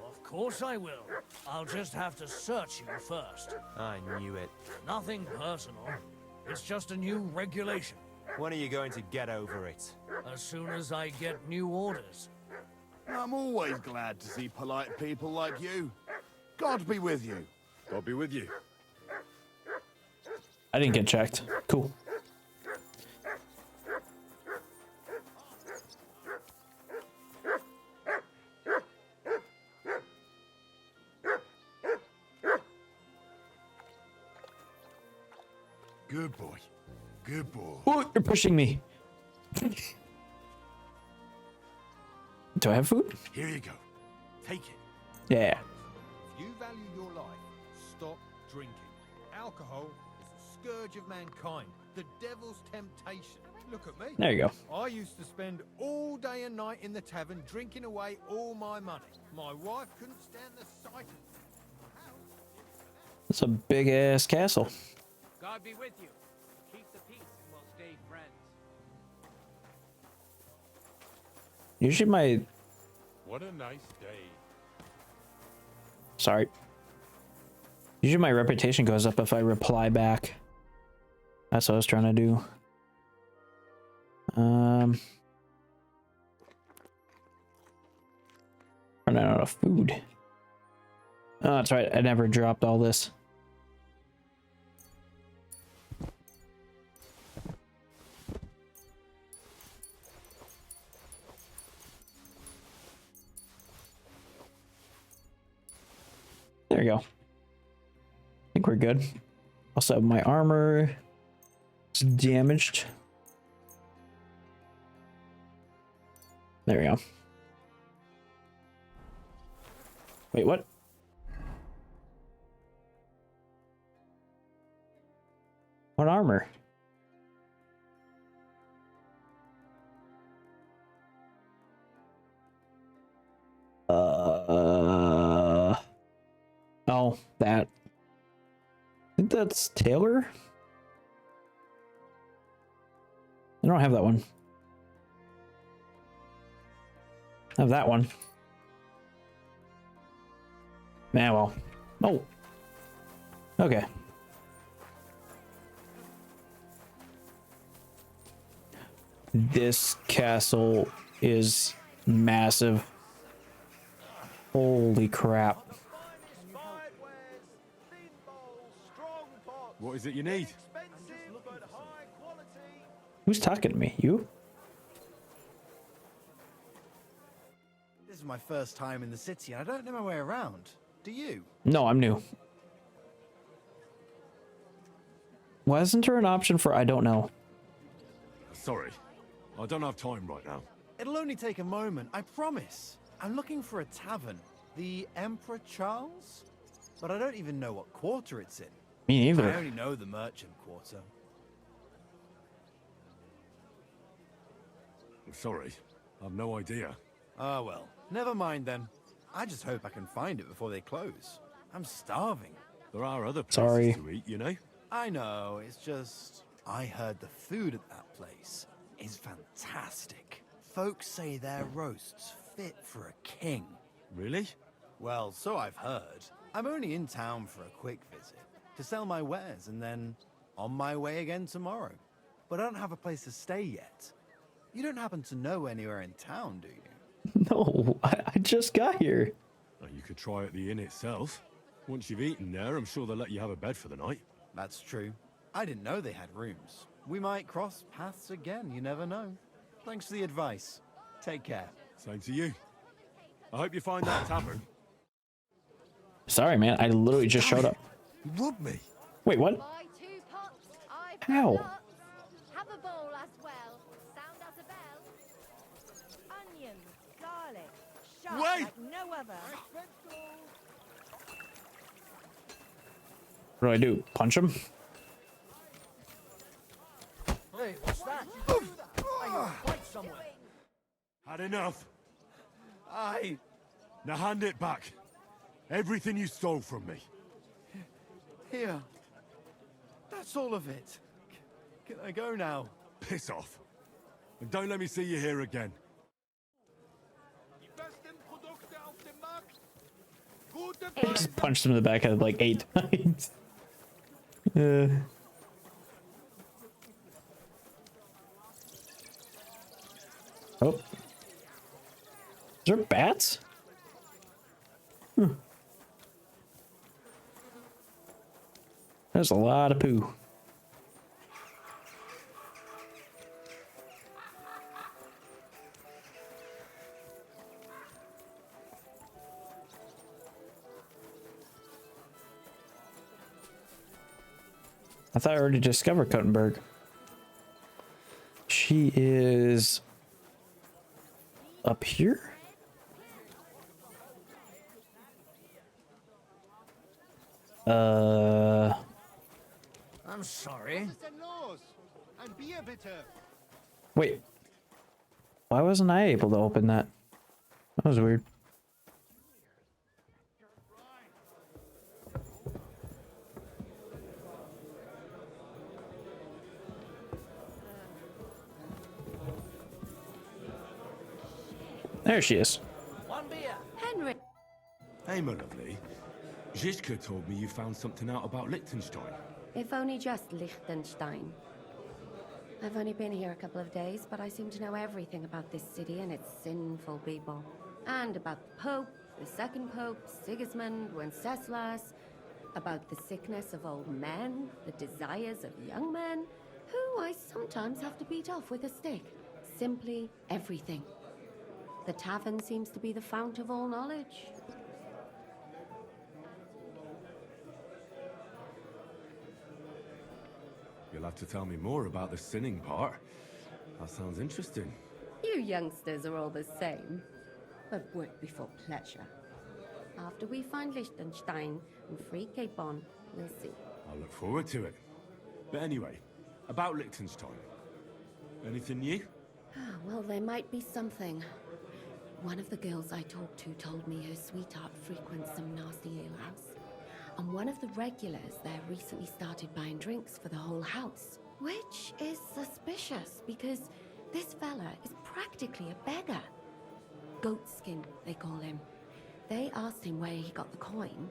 Of course I will. I'll just have to search you first. I knew it. Nothing personal. It's just a new regulation. When are you going to get over it? As soon as I get new orders. I'm always glad to see polite people like you. God be with you. God be with you. I didn't get checked. Cool. Good boy. Good boy. Oh, you're pushing me. Do I have food? Here you go. Take it. Yeah. If you value your life, stop drinking. Alcohol is the scourge of mankind, the devil's temptation. Look at me. There you go. I used to spend all day and night in the tavern drinking away all my money. My wife couldn't stand the sight of it. It's a big ass castle. God be with you. Keep the peace and we'll stay friends. Usually my... What a nice day. Sorry. Usually my reputation goes up if I reply back. That's what I was trying to do. Running out of food. Oh, that's right. I never dropped all this. There you go. I think we're good. Also, my armor is damaged. There we go. Wait, what? What armor? Oh, that. I think that's Taylor. I don't have that one. I have that one. Man, well. Oh. Okay. This castle is massive. Holy crap. What is it you need? Who's talking to me? You? This is my first time in the city. I don't know my way around. Do you? No, I'm new. Wasn't there an option for I don't know? Sorry. I don't have time right now. It'll only take a moment, I promise. I'm looking for a tavern. The Emperor Charles? But I don't even know what quarter it's in. Me neither. I only know the merchant quarter. I'm sorry. I've no idea. Ah, well. Never mind then. I just hope I can find it before they close. I'm starving. There are other places Sorry. to eat, you know? I know, it's just... I heard the food at that place is fantastic. Folks say their roasts fit for a king. Really? Well, so I've heard. I'm only in town for a quick visit, to sell my wares, and then on my way again tomorrow. But I don't have a place to stay yet. You don't happen to know anywhere in town, do you? No, I just got here. Well, you could try at the inn itself. Once you've eaten there, I'm sure they'll let you have a bed for the night. That's true. I didn't know they had rooms. We might cross paths again, you never know. Thanks for the advice. Take care. Same to you. I hope you find that tavern. Sorry, man. I literally just showed up. You robbed me. Wait, what? Buy 2 pots. I've How? got nuts. Have a bowl as well. Sound as a bell. Onions, garlic, sharp Wait! like no other. What do I do? Punch him? Hey, what's that? You do that? Hey, you'll fight somewhere. Had enough. I... Now hand it back. Everything you stole from me. Here. That's all of it. Can I go now? Piss off. And don't let me see you here again. Just punched him in the back head like 8 times. Oh. there bats? There's a lot of poo. I thought I already discovered Kuttenberg. She is up here? I'm sorry. Wait. Why wasn't I able to open that? That was weird. There she is. One beer. Henry. Hey, my lovely. Zizka told me you found something out about Liechtenstein. If only just Liechtenstein. I've only been here a couple of days, but I seem to know everything about this city and its sinful people. And about the Pope, the second Pope, Sigismund, Wenceslas, about the sickness of old men, the desires of young men, who I sometimes have to beat off with a stick. Simply everything. The tavern seems to be the fount of all knowledge. You'll have to tell me more about the sinning part. That sounds interesting. You youngsters are all the same. But work before pleasure. After we find Liechtenstein and free Cape Bon, we'll see. I'll look forward to it. But anyway, about Liechtenstein. Anything new? Well, there might be something. One of the girls I talked to told me her sweetheart frequents some nasty alehouse. And one of the regulars there recently started buying drinks for the whole house. Which is suspicious, because this fella is practically a beggar. Goatskin, they call him. They asked him where he got the coin,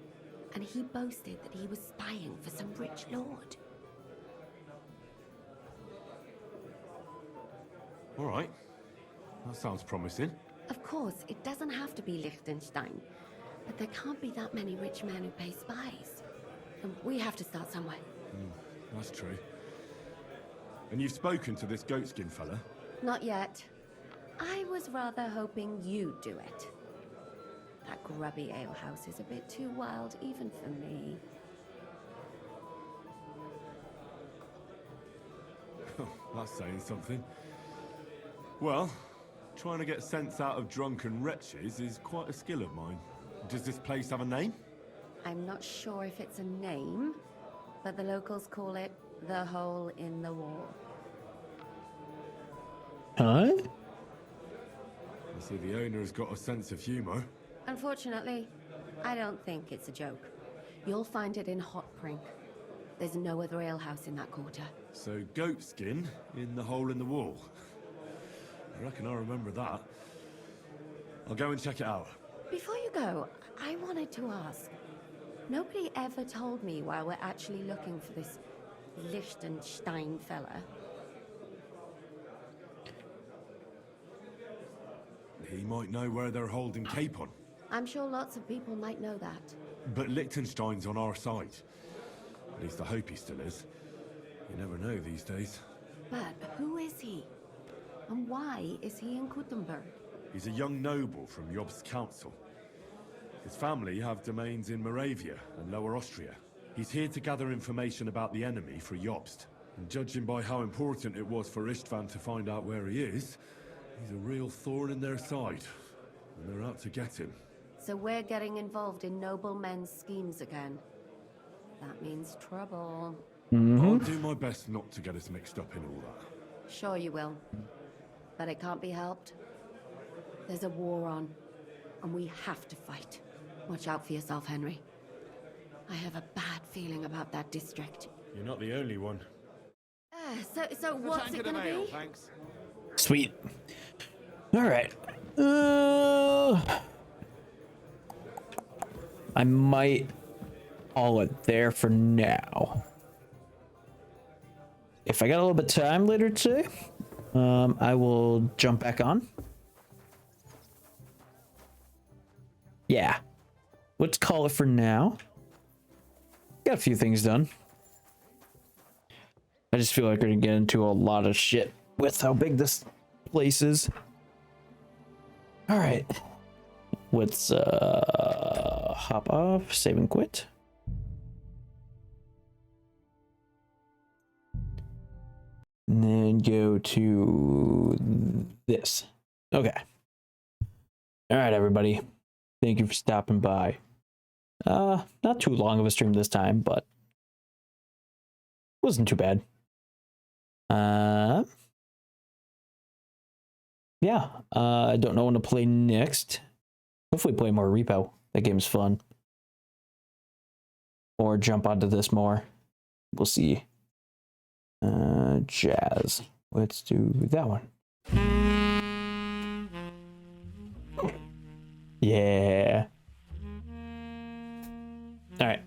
and he boasted that he was spying for some rich lord. All right. That sounds promising. Of course, it doesn't have to be Liechtenstein, but there can't be that many rich men who pay spies. And we have to start somewhere. That's true. And you've spoken to this goatskin fella? Not yet. I was rather hoping you'd do it. That grubby alehouse is a bit too wild even for me. That's saying something. Well, trying to get sense out of drunken wretches is quite a skill of mine. Does this place have a name? I'm not sure if it's a name, but the locals call it the Hole in the Wall. Huh? I see the owner's got a sense of humor. Unfortunately, I don't think it's a joke. You'll find it in Hotprink. There's no other alehouse in that quarter. So goatskin in the hole in the wall. I reckon I remember that. I'll go and check it out. Before you go, I wanted to ask. Nobody ever told me why we're actually looking for this Liechtenstein fella. He might know where they're holding Capon. I'm sure lots of people might know that. But Liechtenstein's on our side. At least I hope he still is. You never know these days. But who is he? And why is he in Kuttenberg? He's a young noble from Jobst's council. His family have domains in Moravia and Lower Austria. He's here to gather information about the enemy for Jobst. And judging by how important it was for Istvan to find out where he is, he's a real thorn in their side. And they're out to get him. So we're getting involved in noblemen's schemes again. That means trouble. I'll do my best not to get us mixed up in all that. Sure you will. But it can't be helped. There's a war on, and we have to fight. Watch out for yourself, Henry. I have a bad feeling about that district. You're not the only one. So what's it gonna be? Thanks. Sweet. All right. I might call it there for now. If I got a little bit of time later today, I will jump back on. yeah, let's call it for now. Got a few things done. I just feel like we're gonna get into a lot of shit with how big this place is. All right, let's hop off, save and quit. And then go to this. Okay. All right, everybody. Thank you for stopping by. Not too long of a stream this time, but wasn't too bad. Yeah. I don't know when to play next. Hopefully play more Repo. That game's fun. Or jump onto this more. We'll see. Jazz. Let's do that one. Yeah. All right.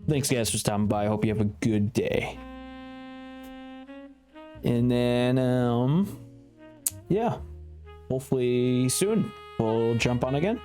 Thanks, guys, for stopping by. I hope you have a good day. And then, yeah. Hopefully soon we'll jump on again.